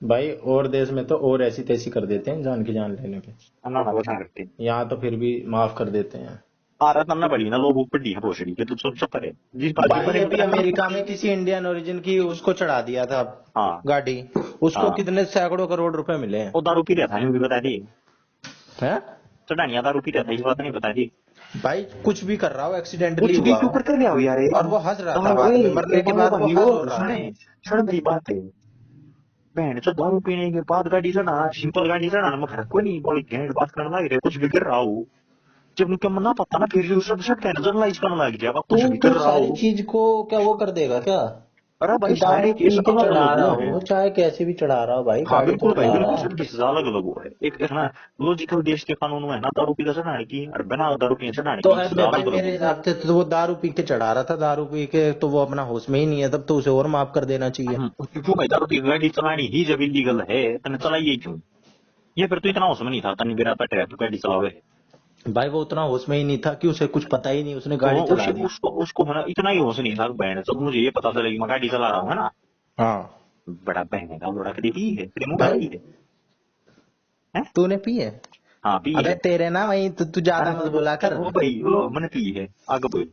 भाई और देश में तो और ऐसी तैसी कर देते हैं जान की जान लेने पे, अन्ना ना बचा करते यहाँ तो फिर भी माफ कर देते हैं। आ रहा तमना पड़ी ना लोग ऊपर डी है भोसड़ी के तो सब सब करे जिस बात भाई अभी अमेरिका में किसी इंडियन ओरिजिन की उसको चढ़ा दिया था हाँ गाड़ी, उसको हाँ कितने सैकड़ों करोड़ रुपए मिले हैं। वो दारू पी रहा था भी बता दी हैं? चढ़ानिया दारू पी रहा था इस बात नहीं बता दी भाई कुछ भी कर रहा हो, एक्सीडेंटली कुछ भी हुआ क्यों हो, कर रहा हो यार और वो हंस रहा था बाद में, मरने के बाद वो हंस हो रहा है। सुन मेरी बात है बहन तो दारू पीने के बाद गाड़ी चढ़ाना सिंपल गाड़ी चढ़ाना में फर्क कोई नहीं बड़ी घैंट बात करने लग रहे कुछ भी कर रहा हो जब उनका मन ना पता ना फिर सब सब जनरलाइज करने लग गया कुछ भी तू कर रहा सारी हो चीज को क्या वो कर देगा क्या? अरे भाई दारू सारे पी केस के अलग चढ़ा अलग रहा हुए हैं। हो, चाहे कैसे भी चढ़ा रहा हो भाई, हाँ गाड़ी तो बिल्कुल भाई चला बिल्कुल, रहा है। सबकी सजा अलग अलग हुआ है। एक है ना लॉजिकल देश के कानून में है ना दारू पी के चढ़ाने की, और बिना दारू पी के चढ़ाने तो की अबे सजा भाई अलग अलग मेरे हुई है। हिसाब से तो वो दारू पी के चढ़ा रहा था, दारू पी के तो वो अपना होश में ही नहीं है, तब तो उसे और माफ कर देना चाहिए। क्यों भाई दारू पी के गाड़ी चलानी ही जब इलीगल है तने चलाइए क्यों? ये फिर तो इतना होश में नहीं था, तनी बिना पटे तो गाड़ी चलावे। भाई वो उतना होश में ही नहीं था कि उसे कुछ पता ही नहीं, उसने तो गाड़ी चला उसी दी। उसको उसको है ना इतना ही होश नहीं था बहन, जब मुझे ये पता चला कि मैं गाड़ी चला रहा हूँ है ना, हाँ बड़ा बहन का बड़ा कभी पी है, तेरे मुंह भाई, पी है, हैं? तूने पी है? हाँ पी अबे है। तेरे ना वही तो तू ज्यादा मत बोला कर। ओ भाई वो मैंने पी है आगे बोल।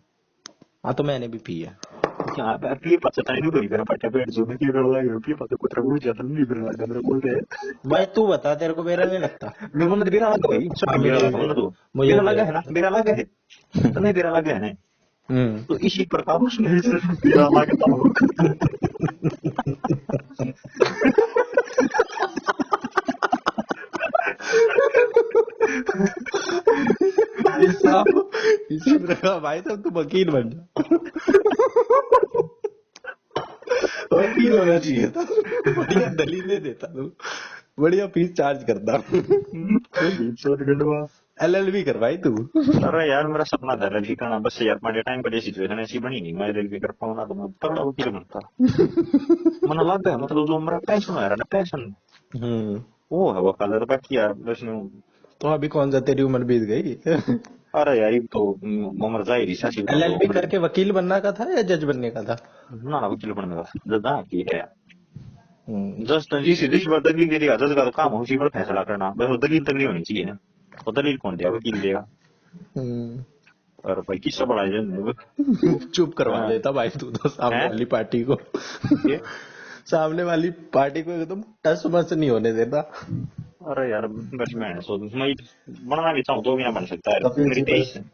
हाँ तो मैंने भी पी है। क्या पी पता नहीं कोई मेरा पट्टा पेट जो मैं क्यों कर रहा हूँ, पी पता कुछ रखूँ जाता नहीं कर रहा मेरे बोल रहे भाई तू बता, तेरे को मेरा नहीं लगता? मैं बोल मेरा लगा भाई सब हाँ मेरा मुझे लगा भी बोल तो मुझे मेरा भी लगा है लगता ना, मेरा लगा है है। तो नहीं तेरा लगा है ना, हम्म। तो इसी प्रकार उसने तेरा लगता हो। इसी प्रकार भाई साहब तू वकील बन जा। वकील होना चाहिए था, बढ़िया दलीलें देता तू, बढ़िया फीस चार्ज करता। एलएलबी कर भाई तू। अरे यार मेरा सपना था रेलवे करना, बस यार मेरे टाइम पर ये सिचुएशन ऐसी बनी नहीं, मैं रेलवे कर पाऊंगा तो मैं तगड़ा वकील बनता। मन लगता है मतलब जो मेरा पैशन है ना, पैशन हम्म। वो है वकालत, बाकी यार बस तो अभी कौन सा तेरी उम्र बीत गई? अरे यार ये तो उम्र जाहिर सा सी तो एलएलबी करके वकील बनना का था या जज बनने का था? ना ना वकील बनने का जदा की है। हम्म। जज तो जी सीधी बात दलील दे देगा, जज का तो काम है उसी पर फैसला करना, बस वो दलील तक नहीं होनी चाहिए ना, वो दलील कौन देगा, वकील देगा। हम्म। और भाई किससे बड़ा है चुप करवा देता भाई तू तो सामने हैं? वाली पार्टी को। ये सामने वाली पार्टी को एकदम टस मस नहीं होने देता। अरे यार बस मैं सो मैं बनना भी चाहूँ तो भी ना बन सकता है, कपिल मेरी सिब्बल।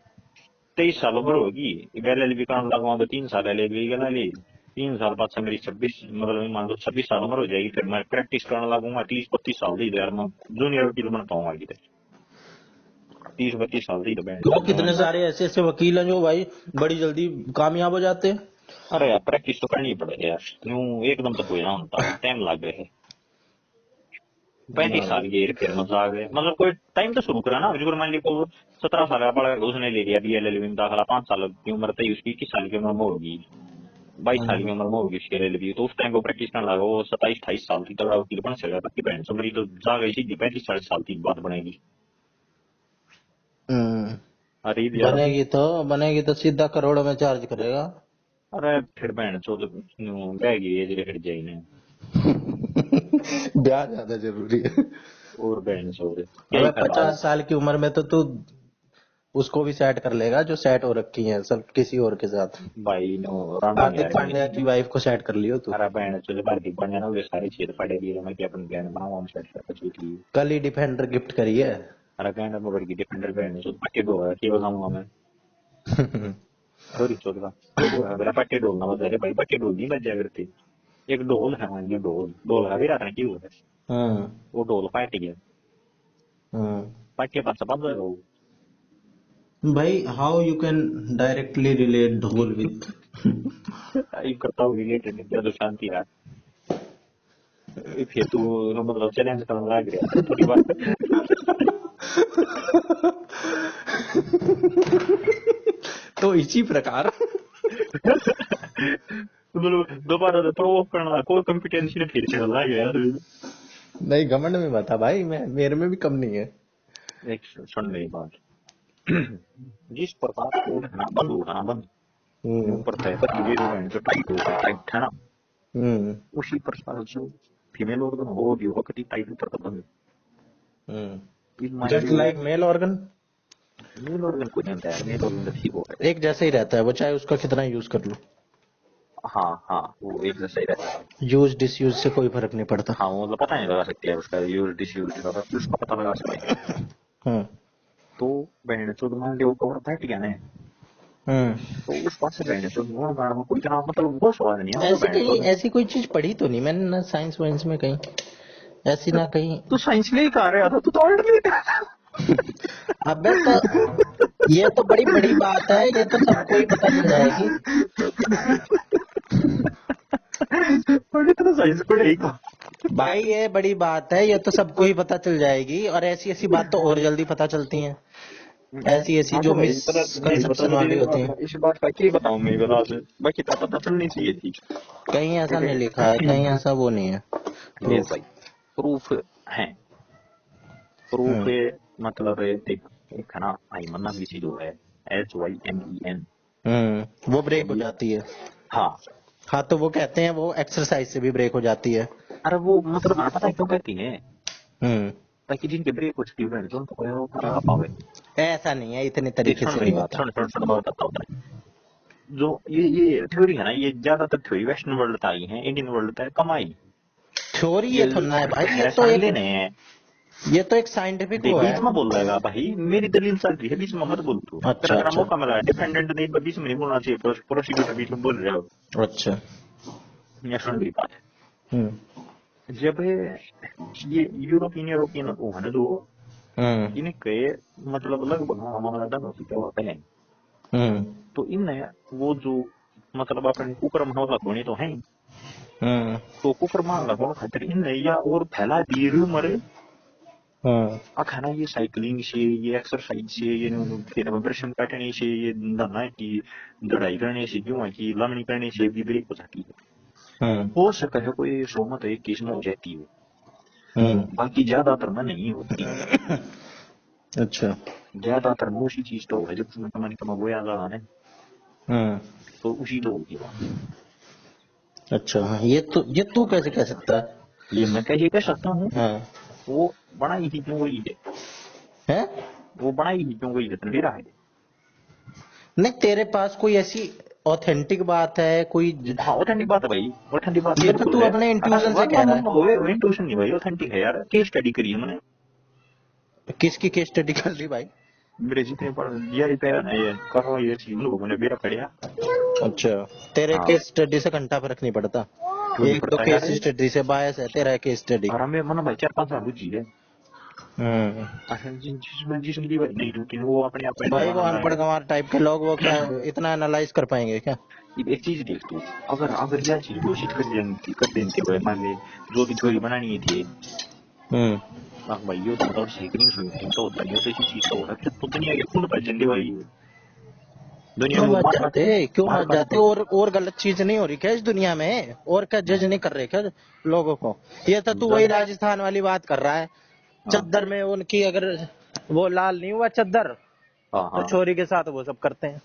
23 साल उम्र होगी, एलएलबी करने लगूंगा तो 3 साल एलएलबी करना ली, 3 साल बाद से मेरी 26 मतलब मान लो 26 साल उम्र हो जाएगी, फिर मैं प्रैक्टिस करने लगूंगा 30-32 साल दी यार, मैं जूनियर वकील बन पाऊंगा आगे तक, 30-32 साल दी तो बैंड तो चल कितने सारे ऐसे ऐसे वकील हैं जो भाई बड़ी जल्दी कामयाब हो जाते हैं। अरे यार प्रैक्टिस तो करनी पड़ेगी यार, यूं एकदम तो कोई ना होता, टाइम लग गए है। 35 साल की फिर मतलब आ गए, मतलब कोई टाइम तो शुरू करा ना, बिल्कुल मान ली को 17 साल का पड़ा उसने ले लिया बीएलएलबी में दाखिला, 5 साल की उम्र थी उसकी, 21 साल की उम्र में होगी, 22 साल की उम्र में होगी उसकी एलएलबी, तो उस टाइम को प्रैक्टिस करने लगा वो 27-28 साल की तगड़ा वकील बन सकेगा, बाकी बहन समझी तो जा गई सीधी 35-40 साल की बात बनेगी। हम्म। अरे यार बनेगी तो सीधा करोड़ों में चार्ज करेगा। अरे फिर बहन चो तो रह गई एज हट जाई ने, ब्याह ज्यादा जरूरी है। और बहन चो क्या ही अबे फायदा। 50 साल की उम्र में तो तू उसको भी सेट कर लेगा जो सेट हो रखी है सब किसी और के साथ। भाई नो राणा हार्दिक यार पांड्या की वाइफ को सेट कर लियो तू। अरे बहन चो बाकी बन ना, वे सारी चीज पड़े दी मैं क्या अपन बहन बनाऊं हम सेट कर चुकी थी। कल ही डिफेंडर गिफ्ट करी है। अरे बहन मोबाइल की डिफेंडर बहन चो पट्टे दो है क्या बताऊंगा मैं, सॉरी चोद का मेरा पट्टे डोलना बता रहे भाई, पट्टे डोल नहीं बच जाया करती, एक डोल है मान ली, डोल डोल का भी रहता क्यों है, हम्म। वो डोल पार्टी है, हम्म। पट्टे पास पास जाएगा वो। भाई how you can directly relate ढोल विथ? आई करता हूँ रिलेटेड क्या तो शांति यार, फिर तू मतलब चैलेंज करने लग गया थोड़ी बात। तो इसी प्रकार मतलब दोबारा तो प्रोवोक करना कोई कॉम्पिटेंसी ने फिर से लग गया यार। नहीं घमंड में बता भाई, मैं मेरे में भी कम नहीं है। एक सुन मेरी बात, जिस प्रकार को उठाना बंद हम्म। ऊपर तय पर धीरे धीरे जो टाइट होगा टाइट है ना, हम्म। उसी प्रकार जो फीमेल ऑर्गन हो भी होगा कभी टाइट ऊपर का बंद, इस मान जस्ट लो like male organ, male organ को जानता है, मेल ऑर्गन ठीक होगा। एक जैसा ही रहता है वो, चाहे उसका कितना यूज कर लो। हाँ हाँ वो एक जैसा ही रहता है। यूज डिसयूज से कोई फर्क नहीं पड़ता। हाँ वो मतलब पता नहीं लगा सकते हैं उसका यूज डिसयूज का, उसका पता लगा सकते हैं। हम्म। तो बहन चो मान लो कवर फट गया ना, तो उस पास से बहन चो मैडम कोई इतना मतलब वो स्वाद नहीं है ऐसी बहन कहीं चो। ऐसी कोई चीज पढ़ी तो नहीं मैंने ना साइंस वाइंस में कहीं, ऐसी ना कहीं। तू साइंस ले कर रहा था, तू तो ऑलरेडी अबे तो ये तो बड़ी बड़ी बात है, ये तो सबको ही पता चल जाएगी। और इतना साइज पड़े ही का। भाई ये बड़ी बात है, ये तो सबको ही पता चल जाएगी, और ऐसी ऐसी बात तो और जल्दी पता चलती हैं, ऐसी ऐसी हाँ जो तो भाई पता नहीं पता मिसकंसेप्शन मुझे वाली इस होती बात हैं। का, इस बात का क्या बताऊं मैं बता से, बाकी तो पता चलनी चाहिए थी। कहीं ऐसा ठीक नहीं लिखा है, है। कहीं ऐसा वो नहीं है ले प्रूफ। भाई, प्रूफ है, प्रूफ हम्म। है। मतलब देख, एक है ना आई मन्ना की जो है, HYMEN, वो ब्रेक हो ये, जाती है। हाँ। हाँ तो वो कहते हैं वो एक्सरसाइज से भी ब्रेक हो जाती है। अरे वो मतलब पता है क्यों कहती है, हम्म। ताकि जिनके ब्रेक हो चुकी है जो उनको कोई रोक ना पावे। ऐसा नहीं है, इतने देख तरीके सुन से मेरी नहीं बात, होता। सुन मैं बताता हूँ। जो ये थ्योरी है ना, ये ज्यादातर थ्योरी वेस्टर्न वर्ल्ड का आई है, इंडियन वर्ल्ड का कमाई। थ्योरी ये ये थोड़ा है भाई, है साइन लेने हैं। ये तो एक साइंटिफिक देख वो है। बीच में बोल रहेगा भाई, मेरी दलील चल रही है, बीच में मत बोल तू। तेरा अच्छा तेरा अच्छा मौका मिला है, डिफेंडेंट ने बीच में नहीं बोलना चाहिए, प्रोसिक्यूटर बीच में बोल रहे हो। अच्छा। ये सुन मेरी बात, हम्म जब ये यूरोपियन यूरोपियन वो है ना जो, हम्म इनके मतलब लगभग हमारा दस क्या होता है, हम्म तो इनने वो जो मतलब अपने कुकर्म हमला होने तो है, हम्म तो कुकर्म हमला होने खातिर इनने या और फैला दी रूमर। हम्म खाना ये साइकिलिंग से, ये एक्सरसाइज से, ये फिर ब्रशन काटने से, ये धरना की दौड़ाई करने से, क्यों की लमनी करने से भी ब्रेक हो जाती है। हम्म हो सकता है कोई सोमत एक केस में हो जाती हो, बाकी ज्यादातर में नहीं होती। अच्छा। ज्यादातर में उसी चीज तो है जब तुम्हें कमाने कमा वो याद आ रहा है, हम्म तो उसी तो होगी बात। अच्छा। हाँ, ये तू कैसे कह सकता है? ये मैं कैसे कह सकता हूँ, हाँ। वो बनाई ही क्यों गई है, है? वो बनाई ही क्यों गई है मेरा है। नहीं, तेरे पास कोई ऐसी ऑथेंटिक बात है कोई हाँ ऑथेंटिक बात है भाई, ऑथेंटिक बात ये तो बिल्कुल तू है। अपने इंट्यूजन से कह रहा इंट्यूशन नहीं भाई, ऑथेंटिक है यार, केस स्टडी करी है मैंने। है। किसकी केस स्टडी कर ली भाई? मेरे जितने पर दिया रिपेयर है ये करो, ये चीज लोगों ने बेरा पड़िया। अच्छा। तेरे हाँ केस स्टडी से घंटा फर्क नहीं पड़ता। क्यों नहीं एक तो पड़ता यार, केस स्टडी से बायस है तेरा केस स्टडी। और हमें मना भाई 4-5 साल बुझी है। हम्म। जिसमें भाई नहीं ढूंढी वो अपने आप में भाई वो दबाना अनपढ़ है। गंवार टाइप के लोग वो क्या इतना एनालाइज कर पाएंगे क्या? एक चीज देख तू, अगर अगर यह चीज घोषित कर देते हुए मान ले जो भी थ्योरी बनानी थी, हम्म। भाई ये तो मतलब सैकड़ों शूटिंग तो होता है, तो इसी चीज का हो रहा है तो दुनिया के खून पर झंडे भाई, दुनिया क्यों में मत जाते, क्यों मार मत काट जाते? और गलत चीज नहीं हो रही क्या इस दुनिया में? और क्या जज नहीं कर रहे क्या लोगों को? ये तो तू वही राजस्थान वाली बात कर रहा है। हाँ चद्दर में उनकी अगर वो लाल नहीं हुआ चद्दर, हाँ तो हाँ छोरी के साथ वो सब करते हैं,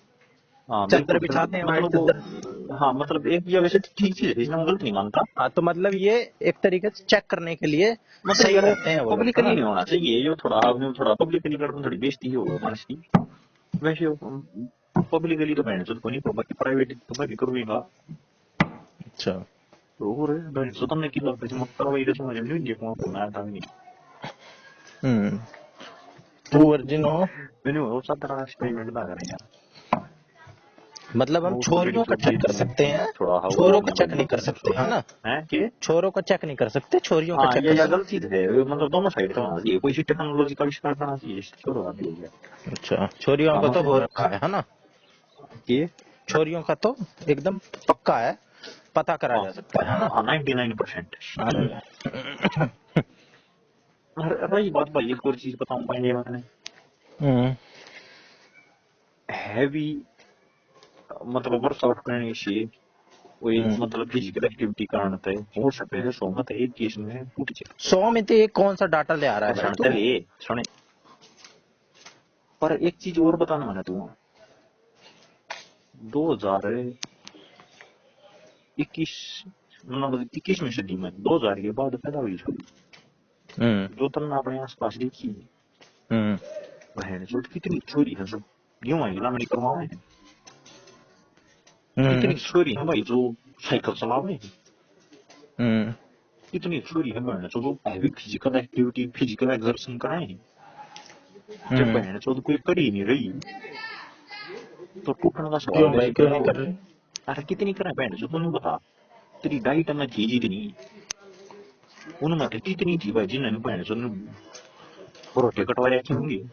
हाँ चद्दर बिल्कुल बिछाते हैं, वाइट मतलब चद्दर। वो, हाँ मतलब एक ये वैसे ठीक चीज है, इसमें मैं गलत नहीं मानता। हाँ तो मतलब ये एक तरीके से चेक करने के लिए मतलब सही यार रहते हैं वो लोग, है पब्लिकली ना? नहीं होना चाहिए, ये थोड़ा पब्लिकली कर थोड़ी बेइज्जती हो मानस की। वैसे पब्लिकली तो बहन को नहीं, बाकी प्राइवेट तो मैं भी करूंगा। अच्छा। तो और बहन तो तुमने की लगता है मत करवाई तो समझ नहीं देखो मैं था नहीं। हम्म। तू वर्जिन हो? मैंने वो 17 एक्सपेरिमेंट ना करें यार, मतलब हम वो छोरियों का चेक कर सकते हैं, थोड़ा हाउ छोरों का करना चेक भाई नहीं कर सकते, है ना? है कि। छोरों का चेक नहीं कर सकते, छोरियों का हाँ चेक ये कर या सकते। गलत चीज है, मतलब दोनों साइड का होना चाहिए, कोई सी टेक्नोलॉजी का आविष्कार करना चाहिए, शुरू होना चाहिए। अच्छा, छोरियों का हाँ तो हो रखा है ना? ये छोरियों का तो एकदम पक्का है, पता करा हाँ जा सकता है ना? हाँ 99%। हम्म। रही बात भाई, एक और चीज बताऊं पहले मैंने, हम्म हैवी मतलब वर्कआउट करने से कोई हम्म। मतलब फिजिकल एक्टिविटी कारण है हो सकता है सोमत है एक केस में टूट जाए। 100 में से एक कौन सा डाटा ले आ रहा है भाई सुनते तू? ले सुने, पर एक चीज और बताना मैंने तू, 2021 मतलब 21वीं सदी में 2000 के बाद पैदा हुई थी, हम्म जो तुमने अपने आस पास देखी हम्म बहन जो कितनी चोरी है, सब यूं है इलामी करवाए हैं, हम्म कितनी चोरी है भाई जो साइकिल चलावे हैं, हम्म कितनी चोरी है बहन जो heavy physical activity physical exertion कराए हैं। जब हम्म। बहन चो कोई करी नहीं रही तो टूटने का सवाल क्यों भाई, कैसे क्यों पैदा नहीं कर होगा। रहे? अरे कितनी करें बहन जो तुमने बता, तेरी डाइट में चीज इतनी उनमें कितनी थी भाई जिन्होंने बहन जो रोटी कटवा रखी होंगी।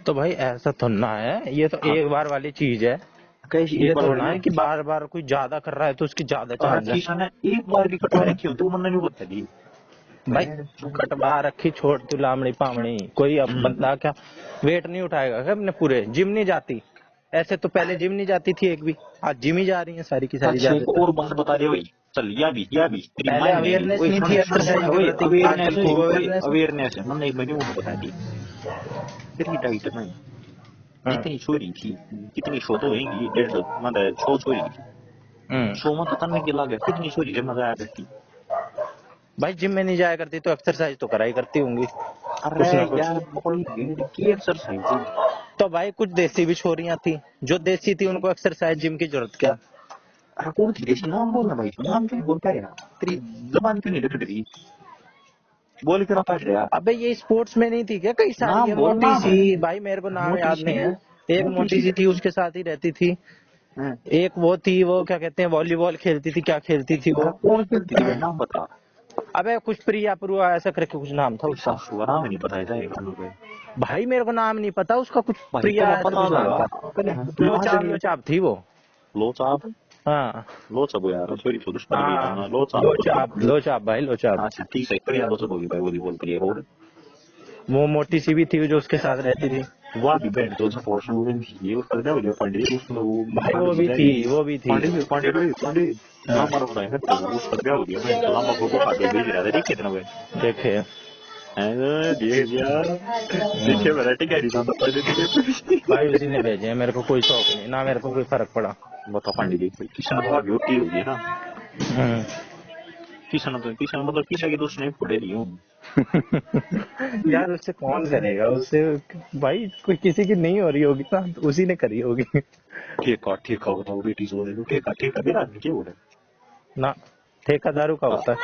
तो भाई ऐसा तो ना है, ये तो हाँ एक बार वाली चीज है। कैसी ये एक बार थोड़ा है कि बार बार कोई ज्यादा कर रहा है तो उसकी ज्यादा चार्ज है। किसान ने एक बार भी कटवा रखी हो तो मन नहीं होता दी भाई कटवा रखी छोड़ तू लामड़ी पामड़ी, कोई अब बंदा क्या वेट नहीं उठाएगा क्या अपने पूरे? जिम नहीं जाती ऐसे तो, पहले जिम नहीं जाती थी एक भी, आज जिम ही जा रही है सारी की सारी अच्छा एक ज्यादातर। और बात बता दे भाई, चल या भी तेरी पहले माइंड है अवेयरनेस ओए नहीं सुन थी सुन एक्सरसाइज सुन के ओए प्रति, अवेयरनेस आजकल है खूब ओए अवेयरनेस है। अवेयरनेस है मैंने एक मैंने वो बता दी तेरी डाइट में हाँ। जितनी छोरी थी कितनी शो तो होगी 150 मतलब 100 छोरी हम्म। 100 में तो करने के लगे कितनी छोरी जब मजा आया करती भाई जिम में नहीं जाया करती तो एक्सरसाइज तो करा ही करती होंगी अरे कुछ ना कुछ। यार बड़ी भीड़ की एक्सरसाइज तो भाई कुछ देसी भी छोरियां थी, जो देसी थी उनको एक्सरसाइज जिम की जरूरत क्या? अरे कौन सी देश नाम बोलना भाई नाम क्यों बोलता है यार तेरी जबान क्यों नहीं रख रही बोल के रखा है यार अबे ये स्पोर्ट्स में नहीं थी क्या कई सारी? नाम ये बोल मोटी नाम है सी, भाई मेरे को नाम मोटी याद सी नहीं है। एक मोटी मोटी सी सी थी उसके साथ ही रहती थी। हैं। एक वो थी, वो क्या कहते हैं, वॉलीबॉल खेलती थी, क्या खेलती थी वो? अरे कौन खेलती थी भाई नाम बता अबे कुछ प्रिया प्रुआ ऐसा करके कुछ नाम था उसका। सासू का नाम ही नहीं पता है जाएगा भाई भाई मेरे को नाम नहीं पता उसका, कुछ भाई प्रिया पहले ऐसा पता कुछ नाम था था। पहले तू यहाँ से लो चाप थी वो। लो साहब हाँ लो सब यार सॉरी तो दुश्मन भी हाँ, था लो साहब लो चाप भाई, लो चाप। अच्छा ठीक है प्रिया लो सब होगी भाई वॉलीबॉल प्रिया और वो मोटी सी भी थी जो उसके साथ रहती थी। वहाँ भी बैंड जो सपोर्ट स्टूडेंट थी उसका क्या हो गया पंडित उसमें वो भाई वो भी थी, वो भी थी। पंडित पंडित पंडित हाँ, नाम मारो बताए तो उसका क्या हो गया मैं सलाम आपको को खाते भेज रहा था देखिए इतना भाई देखे। देख यार देखिए वैरायटी क्या रही था पंडित भाई उसी ने भेजे हैं, मेरे को कोई शौक नहीं ना, मेरे को कोई फर्क पड़ा। बता पंडित किसान तो आगे होती होगी ना हम्म। किसान तो किसान मतलब किसान की दोस्त नहीं फोड़े रही हूँ यार उससे कौन करेगा उससे? भाई कोई किसी की नहीं हो रही होगी ना तो उसी ने करी होगी। ठेका बताओ बेटी सो रही ठेका ठेका दे रहा क्या बोले ना, ठेका दारू का होता है।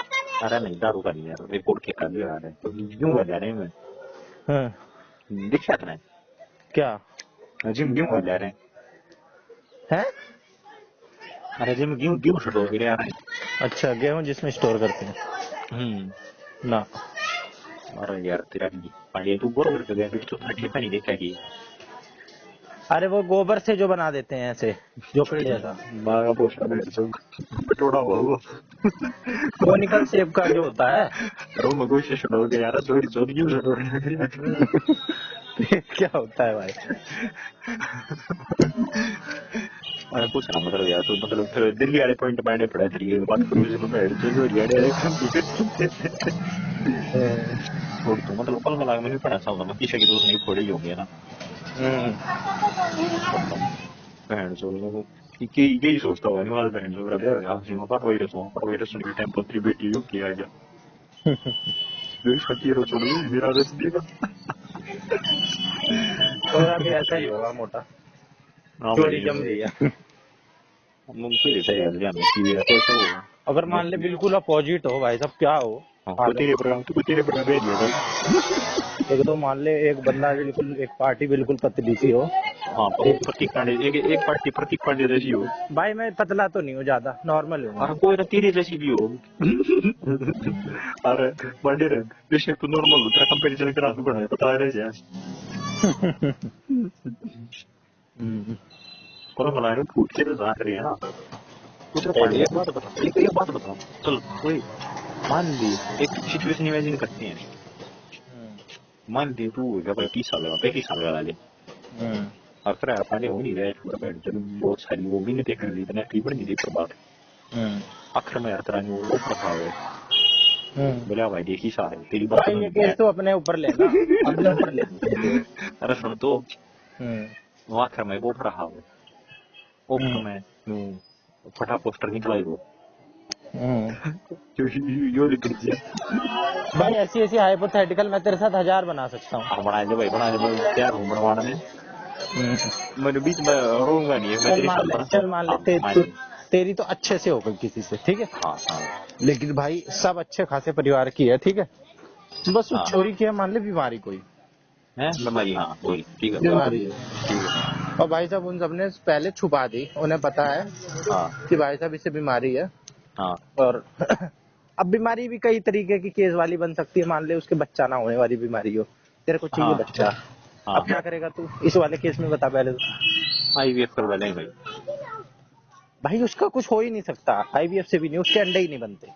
अरे नहीं दारू का नहीं यार रिपोर्ट ठेका दे रहा है तो क्यों हो जा रहे हैं हाँ, देखा था क्या जिम क्यों हो जा रहे हैं है? अरे जिम क्यों क्यों शुरू हो गया है अच्छा, गेहूं जिसमें स्टोर करते हैं ना। अरे यार तेरा पांडे तू बरोबर कर गया तो ठेका नहीं देखा कि अरे वो गोबर से जो बना देते हैं ऐसे झोपड़ी जैसा, मारा पोस्टर में जो बटोड़ा हुआ वो कोनिकल शेप का जो होता है। रो मगो से शुरू हो गया यार चोरी चोरी क्यों शुरू हो गया क्या होता है भाई? अरे कुछ ना मतलब यार तो मतलब फिर दिल्ली वाले पॉइंट मायने पड़ा थी बात करूँ इसमें बैठ जो यार छोड़ तो मतलब कल मिला में पड़ा था मतलब किसी की दोस्त नहीं फोड़ी हो गया ना बहन चो लोगों कि यही सोचता हुआ नहीं बहन चो रहा है आज मैं पर वायरस के टाइम पर थ्री बेटी हो किया गया देश का कीरो छोड़ मेरा रस देगा थोड़ा भी ऐसा ही होगा मोटा, चोरी जम रही है। मुमकिन है यार जान की है तो सब होगा अगर मान ले बिल्कुल अपोजिट हो भाई साहब, क्या हो? तो तेरे प्रोग्राम भेज दिया एक तो मान ले एक बंदा बिल्कुल, एक पार्टी बिल्कुल पतली सी हो। हाँ प्रतीक पांडे एक पार्टी प्रतीक पांडे जैसी हो भाई मैं पतला तो नहीं हूँ, ज्यादा नॉर्मल हूँ। और कोई तेरी जैसी भी हो अरे पांडे रे जैसे तू नॉर्मल हो तेरा कंपैरिजन करा तू बना पता है यार कौन बना रहे फूट के तो जान रही है ना दूसरा पांडे एक बात बता चल कोई मान ली एक सिचुएशन इमेजिन करते हैं मान ली तू होगा 35 साल वाला ले और फिर पांडे हो नहीं रहे पूरा बैठ जब बहुत सारी वो भी नहीं कर ली इतना ठीक नहीं थी पर बात आखिर में यार तेरा वो प्रभाव है बोला भाई देखी सारे तेरी बात भाई ये केस तो अपने ऊपर लेना, अपने ऊपर ले। अरे सुन तो वो आखिर में वो प्रभाव है ओपन में फटा पोस्टर निकला वो यो लिख दिया भाई ऐसी ऐसी हाइपोथेटिकल मैं तेरे साथ 1000 बना सकता हूँ। बना दे भाई तैयार हूँ बनवाने में मैंने बीच में रोऊंगा नहीं है मैं चल मान ले तेरी तो अच्छे से हो गई किसी से, ठीक है। हाँ लेकिन भाई सब अच्छे खासे परिवार की है, ठीक है। बस उस छोरी की है मान ले बीमारी कोई है बीमारी, हाँ कोई ठीक है बीमारी है और भाई साहब उन सबने पहले छुपा दी, उन्हें पता है कि भाई साहब इसे बीमारी है। और अब बीमारी भी कई तरीके की केस वाली बन सकती है, मान ले उसके बच्चा ना होने वाली बीमारी हो, तेरे को चाहिए बच्चा, अब क्या करेगा तू इस वाले केस में बता पहले तो। IVF करवा लेंगे भाई। भाई उसका कुछ हो ही नहीं सकता, आईवीएफ से भी नहीं, उसके अंडे ही नहीं बनते।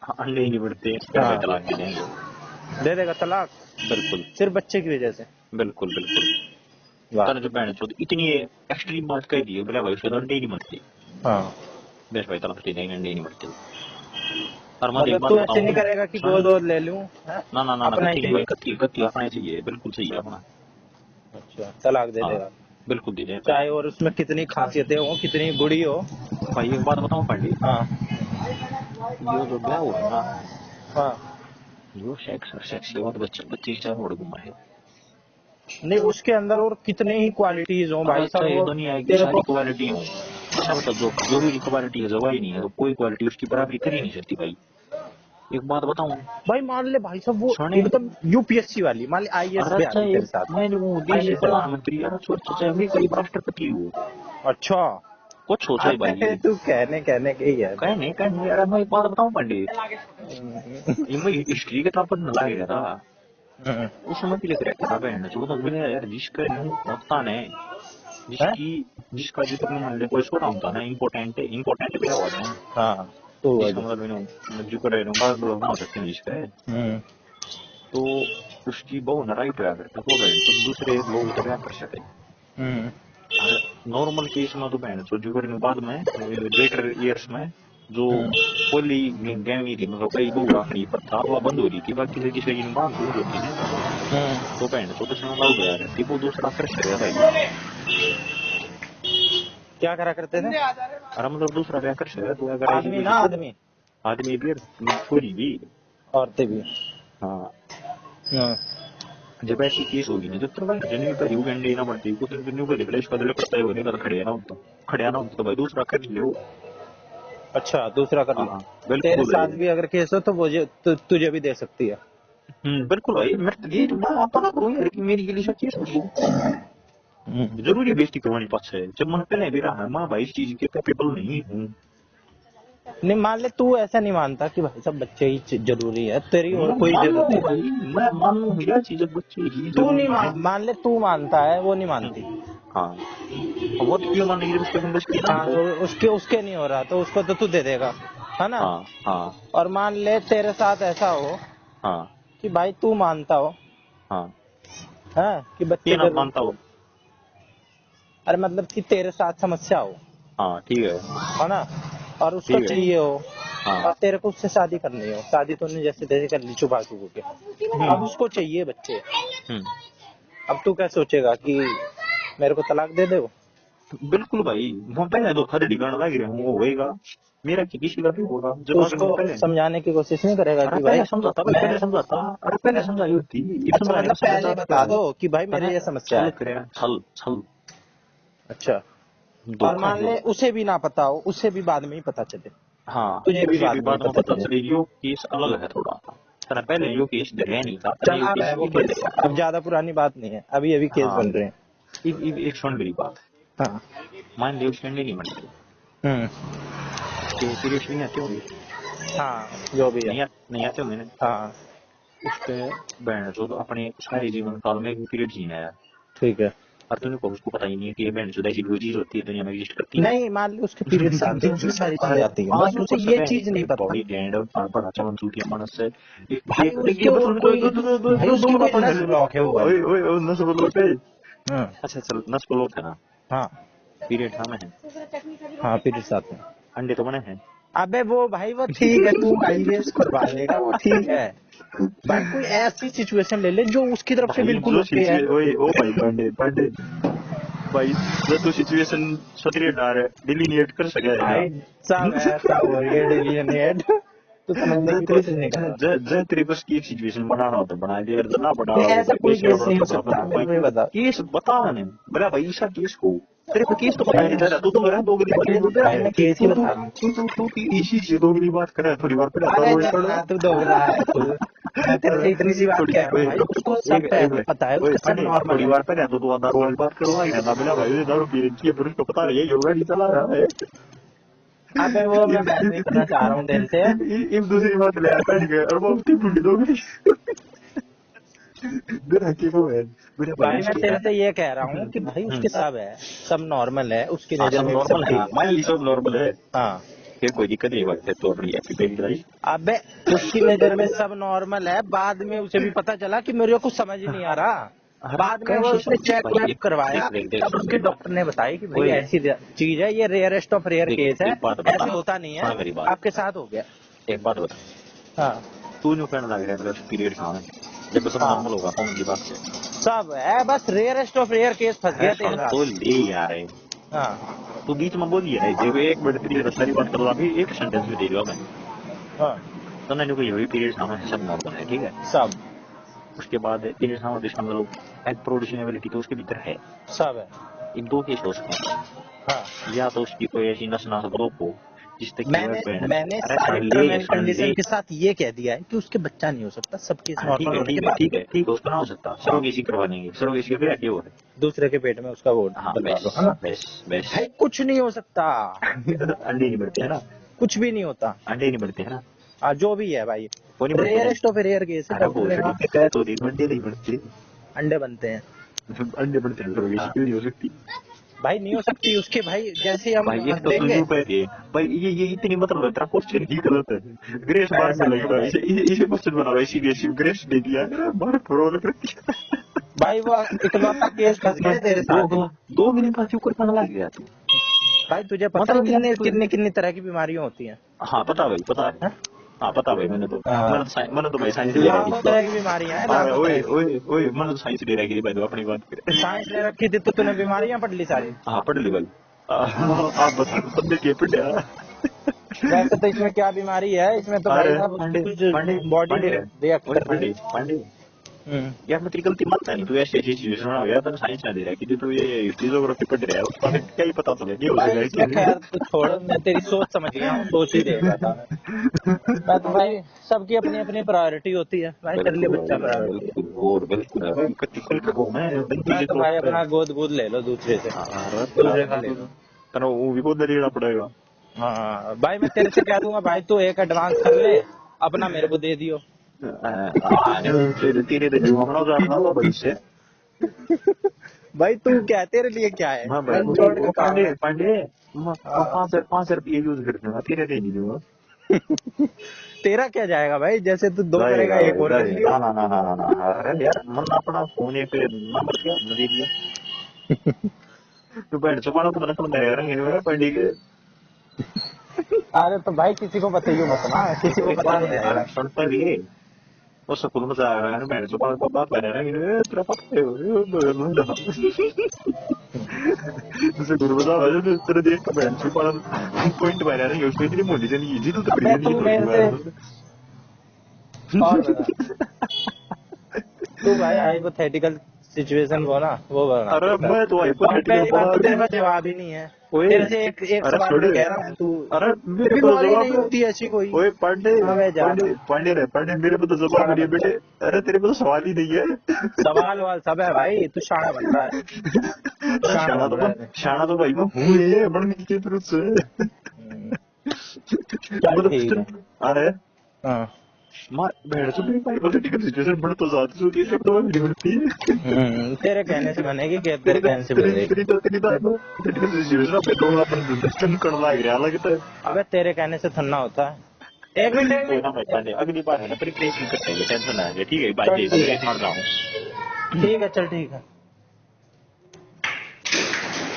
हाँ, अंडे ही नहीं बढ़ते, घर हाँ में तलाक दे देंगे। दे देगा तलाक बिल्कुल सिर्फ बच्चे की वजह से। बिल्कुल बिल्कुल। वाह। तने जो बहन चोद इतनी एक्सट्रीम बात कह दी है, बोला भाई उसके तो अंडे ही नहीं मरते। हाँ बेश भाई तलाक दे देंगे, अंडे ही नहीं मरते। और मैं एक मतलब बात तू ऐसे नहीं बताऊं, करेगा कि सुन, गोद वोद ले लूं, हैं? ना ना ना ना, अपना ही कत्ती नहीं भाई, चाहिए। कत्ती कत्ती अपना ही चाहिए, बिल्कुल सही है अपना। अच्छा तलाक दे हाँ देगा, बिल्कुल दे दें भाई। चाहे और उसमें कितनी खासियतें हो, कितनी बुरी हो। भाई एक बात बताऊं पंडित, हाँ ये जो ब्याह हुआ है ना, हाँ। जो सेक्स और सेक्स के बाद बच्चे बच्चे की चाह उड़ घुमा है। नहीं उसके अंदर और कितने ही क्वालिटीज हो भाई अच्छा साहब, ये वो दुनिया की तेरे सारी को। क्वालिटी हो, अच्छा बता, जो जरूरी क्वालिटी है जवाई नहीं है तो कोई क्वालिटी उसकी बराबरी कर ही नहीं सकती भाई। एक बात बताऊं, भाई मान ले भाई साहब, वो सुने, एकदम यूपीएससी वाली, मान ले आईएएस अरे भी अच्छा आती ये, तेरे साथ। मैं वो देश के आईएएस है। प्रधानमंत्री, अरे सोच चाहे अमेरिका की राष्ट्रपति हो, अच्छा। कुछ सोचा है भाई। अरे तू कहने कहने के ही है। कह नहीं, अरे मैं एक बात बताऊं पंडित, हम्म, ये मैं हिस्ट्री के तौर पर न लगे था, हम्म, उस समय की लिख रहा था बहन जो, तो बोले यार जिसका होता है, हैं? जिसकी जिसका जितना मान ले कोई छोटा होता ना, इम्पोर्टेंट इम्पोर्टेंट भी होता है, हाँ तो जिसका वजह। मतलब जो कर बात लोग ना हो सकते हैं जिसका है, हम्म तो उसकी बहू न राइट है, अगर तो बहन तो दूसरे लोग तो क्या कर सके। हम्म नॉर्मल केस में तो बहन तो जो करने बाद में लेटर ईयर्स में जो हम्म पोली गैमी थी, मतलब कई बहू रखनी प्रथा वो बंद हो रही थी, बाकी से किसी की बात हो होती है, तो बहन तो उसमें अलाउड हो रहा है वो दूसरा कर सकेगा भाई। क्या करा करते थे? और मतलब दूसरा क्या कर सकेगा, तो अगर ऐसी आदमी कोई ना आदमी, आदमी भी और छोरी भी। औरतें भी। हाँ, हाँ। जब ऐसी केस होगी ना, जब तक भाई जन्मी पर यू गंडे ना बढ़ती कुछ जन्मी पर रिप्लेस कर पड़ता है, वो नहीं कर खड़े ना होता तो भाई दूसरा कर ले। अच्छा दूसरा कर हाँ ले। हाँ तेरे बिल्कुल है। साथ भी अगर केस हो तो वो तुझे भी दे सकती है। बिल्कुल भाई, मैं ये मैं अपना करूँ यार कि मेरी के लिए सब चीज हो, हम्म। जरूरी बेइज्जती करवानी पास है, जब मन पहले भी रहा है माँ भाई इस चीज के कैपेबल नहीं हूँ। नहीं मान ले तू ऐसा नहीं मानता कि भाई सब बच्चे ही जरूरी है, तेरी और मैं कोई मानू जरूरत नहीं। भाई, मैं मानू यह चीज बच्चे ही तू नहीं जरूरी है। मान ले, तू मानता है वो नहीं मानती। हाँ, अब वो तो क्यों मानने की उसके बंदे की ना हाँ है। तो उसके उसके नहीं हो रहा तो उसको तो तू दे देगा, है ना? हाँ हाँ और मान ले तेरे साथ ऐसा हो हाँ कि भाई तू मानता हो, हाँ, है कि ये बच्चे ना जरूर। मानता हूँ। अरे मतलब कि तेरे साथ समस्या हो, हाँ ठीक है। है ना? और उसको ठीक है। चाहिए हो, हाँ। और तेरे को उससे शादी करनी हो, शादी तूने जैसे तैसे कर ली छुपा छुपा के, अब उसको चाहिए बच्चे। हम्म। अब तू क्या सोचेगा कि मेरे को तलाक दे दे वो? बिल्कुल भाई, वो पहले तो खद डिगाने लग रहे हूँ, वो होएगा मेरा किसी का भी होगा तो जब अगर उसको मैं पहले, समझाने की कोशिश नहीं करेगा अरे कि भाई पहले समझाता भाई, मैं। पहले समझाता, अरे पहले समझाई होती, ये अच्छा समझाएगा मतलब पहले समझाता क्या बता है। दो कि भाई मेरे तने ये समस्या छल है। करे, छल छल, अच्छा। और धोखा मान है। ले उसे भी ना पता हो, उसे भी बाद में ही पता चले, हाँ, तुझे भी उसे बाद भी में ही बाद में पता पता चले। चले, यो केस अलग है थोड़ा, तने पहले यो केस है नहीं था, तने चल यो अब केस है वो इधर केस, देखा। अब ज्यादा पुरानी बात नहीं है, अभी अभी केस हाँ, बन रहे हैं। एक सुन मेरी बात, हाँ। मान लिया उसके अंडे नहीं बनते, हम्म। उसके पीरियड्स नहीं आते होंगे, हाँ जो भी है। नहीं आते होंगे ना, हाँ उसके बहन जो तो अपने सारे जीवन काल में पीरियड जीना है, ठीक है। और तुमने को उसको पता ही नहीं है कि ये बहन जुदा ऐसी कोई चीज होती है दुनिया में एग्जिस्ट करती है। नहीं मान ले उसके पीरियड्स आते हैं, उसकी सारी चीजें आती है, हाँ बस क्यों उसे कर ये सके, चीज नहीं पता। बॉडी लैंड बड़ा चमन चूतिया मानस से भाई उसके और कोई, भाई उसकी कोई नस ब्लॉक है वो ओए वाली। ओए ओए नस बोलो पे, हाँ अच्छा चल नस बोलो है ना, हाँ पीरियड हमें है, हाँ पीरियड्स आते हैं। अंडे तो बने हैं। अबे वो भाई वो ठीक है, तू आईवीएफ करवा लेगा वो ठीक है। भाई कोई ऐसी सिचुएशन ले ले जो उसकी तरफ से भाई बिल्कुल जो ओके है। ओए ओ भाई पांडे पांडे भाई, जो तू सिचुएशन सतरी डार डिलीनिएट कर सके है ना। भाई सब ऐसा हो रही है डिलीनिएट, तो समझने की कोशिश नहीं कर रहा। जय तेरे बस की सिचुएशन बनाना होता बना दे, यार ना बना नहीं ऐसा कोई कैसे केस नहीं हो बड़ा सकता, भाई, मेरे को ये बता। केस बता मैंने, बोला भाई ऐसा केस हो, तेरे को केस तो पता नहीं था, तू तो मेरा दोगली बात, भाई मैं केस ही बता रहा हूँ। तू इसी से दोगली बात करे थोड़ी बार पहले अरे तो जब तू दोगला है तू, मैं तेरे से इतनी सी बात कह रहा हूँ भाई, उसको सब पता है, उसका सब नॉर्मल थोड़ी है। बार पहले तो तू दारू वाली बात करवा ही ना, बोला भाई दारू पी रही है फिर उसको पता नहीं योगा नहीं चला रहा है। अबे वो मैं बात नहीं करना चाह रहा हूँ तेरे से। दूसरी बात ले आता नहीं गया और वो अपनी टूटी दोगली मेरा की वो है मेरे भाई भाई मैं तेरे से ये कह रहा हूँ कि भाई उसके सब है, सब नॉर्मल है उसकी हाँ नजर सब में भी सब नॉर्मल है ठीक है। मान ली सब नॉर्मल है हाँ फिर कोई दिक्कत नहीं बात है तो अपनी हैप्पी बेबी लाइफ अबे उसकी नजर में सब नॉर्मल है, बाद में उसे भी पता चला कि मेरे को कुछ समझ ही नहीं आ रहा। बाद में वो उसने चेक भाई वेक करवाया, देख देख तब सुन उसके मेरी बात डॉक्टर ने बताया कि भाई ओए ऐसी चीज है, ये रेयरेस्ट ऑफ रेयर देख केस है, एक बात बता ऐसे होता नहीं है, सुन मेरी बात आपके साथ हो गया। एक बात बता हाँ तू न्यू कहने लग रहा है मेरा पीरियड खाना जब सब हाँ नॉर्मल होगा कौन की बात है सब है, बस रेयरेस्ट ऑफ रेयर केस फंस अरे गया तेरे सुन तो साथ। ले यार है हाँ तू बीच में बोलिए है जब एक मिनट तेरी सारी बात कर रहा अभी एक सेंटेंस में दे रहा मैं हाँ तो मैंने कोई यही पीरियड खाना है सब नॉर्मल है ठीक है सब उसके बाद पीरियड खाना जिसका मतलब एग प्रोड्यूसिंग एबिलिटी तो उसके भीतर है सब है। इन दो केस हो सकते हैं हाँ या तो उसकी कोई ऐसी नस ना ब्लॉक हो जिससे कि वह मैंने मैंने अरे सारे सुन टर्म ले एंड सुन ले कंडीशन के साथ ये कह दिया है कि उसके बच्चा नहीं हो सकता, सब केस हाँ, ठीक नॉर्मल है होने ठीक के है बाद ठीक है ठीक है उसका ना हो सकता सरोगेसी करवा देंगे सरोगेसी का फिर क्या हो है दूसरे के पेट में उसका वो हाँ डलवा बेस दो, है ना। बेस बेस भाई कुछ नहीं हो सकता, अंडे नहीं बढ़ते है ना कुछ भी नहीं होता। अंडे नहीं बढ़ते है ना जो भी है भाई, वो नहीं बढ़ते हैं रेयरेस्ट ऑफ रेयर केस है, अरे डॉक्टर वो ने तो कहा ठीक है कह तो नहीं अंडे नहीं बढ़ते अंडे बनते हैं। अंडे बढ़ते हैं सरोगेसी क्यों नहीं हो सकती भाई नहीं हो सकती उसके, भाई जैसे हम भाई एक तो देंगे। तुझे पे दे भाई ये इतनी मतलब तेरा क्वेश्चन ही गलत है ग्रेस मार ऐसा में नहीं है लगेगा भाई। इसे क्वेश्चन बना रहा है सीरियसली ग्रेस दे दिया अरे मार थोड़ा लग रही भाई वो इकलौता केस फंस गया तेरे साथ। दो मिनट बाद क्यों करने लग गया तू भाई तुझे पता है मतलब कितने यार कितने कितनी तरह की बीमारियां होती हैं? हाँ पता भाई पता है हैं? हाँ पता भाई हाँ, मैंने तो भाई साइंस ले लाखों रखी तरह की बीमारियां हैं, अरे लाखों ओए तरह की। ओए ओए मैंने तो साइंस ले रखी भाई तो अपनी बात करे साइंस ले रखी थी तो तूने बीमारियां पढ़ ली सारी। हाँ पढ़ ली भाई आप बता बंदे के पढ़ा वैसे तो इसमें क्या बीमारी है, इसमें तो भाई अरे साहब पांडे कुछ पांडे बॉडी पांडे में रिएक्ट ओए कर रही पांडे है। पांडे यार मैं तेरी गलती मानता नहीं तू ऐसी ऐसी चीजें सुना यार तूने साइंस ना दे रहा कि तू ये फिजियोग्राफी पढ़ रहा है उसका क्या ही पता तुझे नहीं हो भाई सकेगा इसमें क्या खैर तो छोड़, मैं तेरी सोच समझ गया हूँ, सोच ही देगा था मैं तो भाई, सबकी अपनी अपनी प्रायोरिटी होती है भाई, तेरे लिए बिल्कुल बच्चा भाई प्रायोरिटी है। बिल्कुल और बिल्कुल है भाई कच्ची कल को मैं मैं तुझे तो तो भाई अपना गोद गोद ले लो दूसरे से, अरे दूसरे का ले लो। तेरा वो भी को देना पड़ेगा हाँ भाई मैं तेरे से कह दूंगा भाई, तू एक एडवांस कर ले, अपना मेरे को दे दियो। तेरे तो जुआ बना जाना वो बड़ी से भाई तू क्या है, तेरे लिए क्या है, हाँ भाई वन शॉट का काम पांडे है। पांडे हाँ। 5,000 रुपये यूज कर दूंगा तेरे दे नहीं दूंगा तेरा क्या जाएगा भाई, जैसे तू दो जाएगा करेगा एक भाई और कर लियो। जाएगा ना ना ना ना ना ना अरे यार मन अपना फोन एक नंबर क्या दे दिया तो बैठ चुका ना तो मैंने समझ रहा पांडे के अरे तो भाई किसी को बताइयो मत ना, किसी को पता नहीं रहेगा। सुनता भी है वो सकून में जा रहा है बैठ चुका तो बात बना रहा है तेरा पता है जैसे गुरु बता रहा है तेरे देश का बैठ चुका पॉइंट बना रहा है उसमें इतनी मोटी से नहीं जी तो अबे बड़ी तू नहीं मेरे थोड़ी से और बता, तू भाई हाइपोथेटिकल सिचुएशन वो ना वो बना। अरे मैं तो पहली बात तो तेरे हाइपोथेटिकल पास जवाब ही नहीं है, ओए तेरे से एक एक अरे सवाल छोड़ में कह रहा हूँ तू, अरे मेरे को बीमारी नहीं जवाब होती ऐसी कोई। ओए पांडे अबे जा पांडे पांडे रे पांडे मेरे को तो जवाब नहीं है बेटे अरे तेरे को तो सवाल ही नहीं है सवाल वाल सब है भाई, तू शाना बन रहा है, शाना बन रहा है। शाना तो भाई मैं हूँ ये बनने की जरूरत से चल ठीक है। अरे हाँ मार बैठ तो मेरी हाइपोथेटिकल सिचुएशन बन तो जाती होती है तो मैं बनती है तेरे कहने से बनेगी कि तेरे कहने से बनेगी। तेरी तो हाइपोथेटिकल सिचुएशन पे तो अपन डिस्कशन करना लग रहा लगता है अबे तेरे कहने से थन्ना होता है। एक मिनट एक कोई ना मिनट। भाई पांडे अगली बार है ना प्रिपरेशन करते हैं टेंशन ना है ठीक है चल बाय ठीक है, मार रहा हूँ ठीक है, चल ठीक है।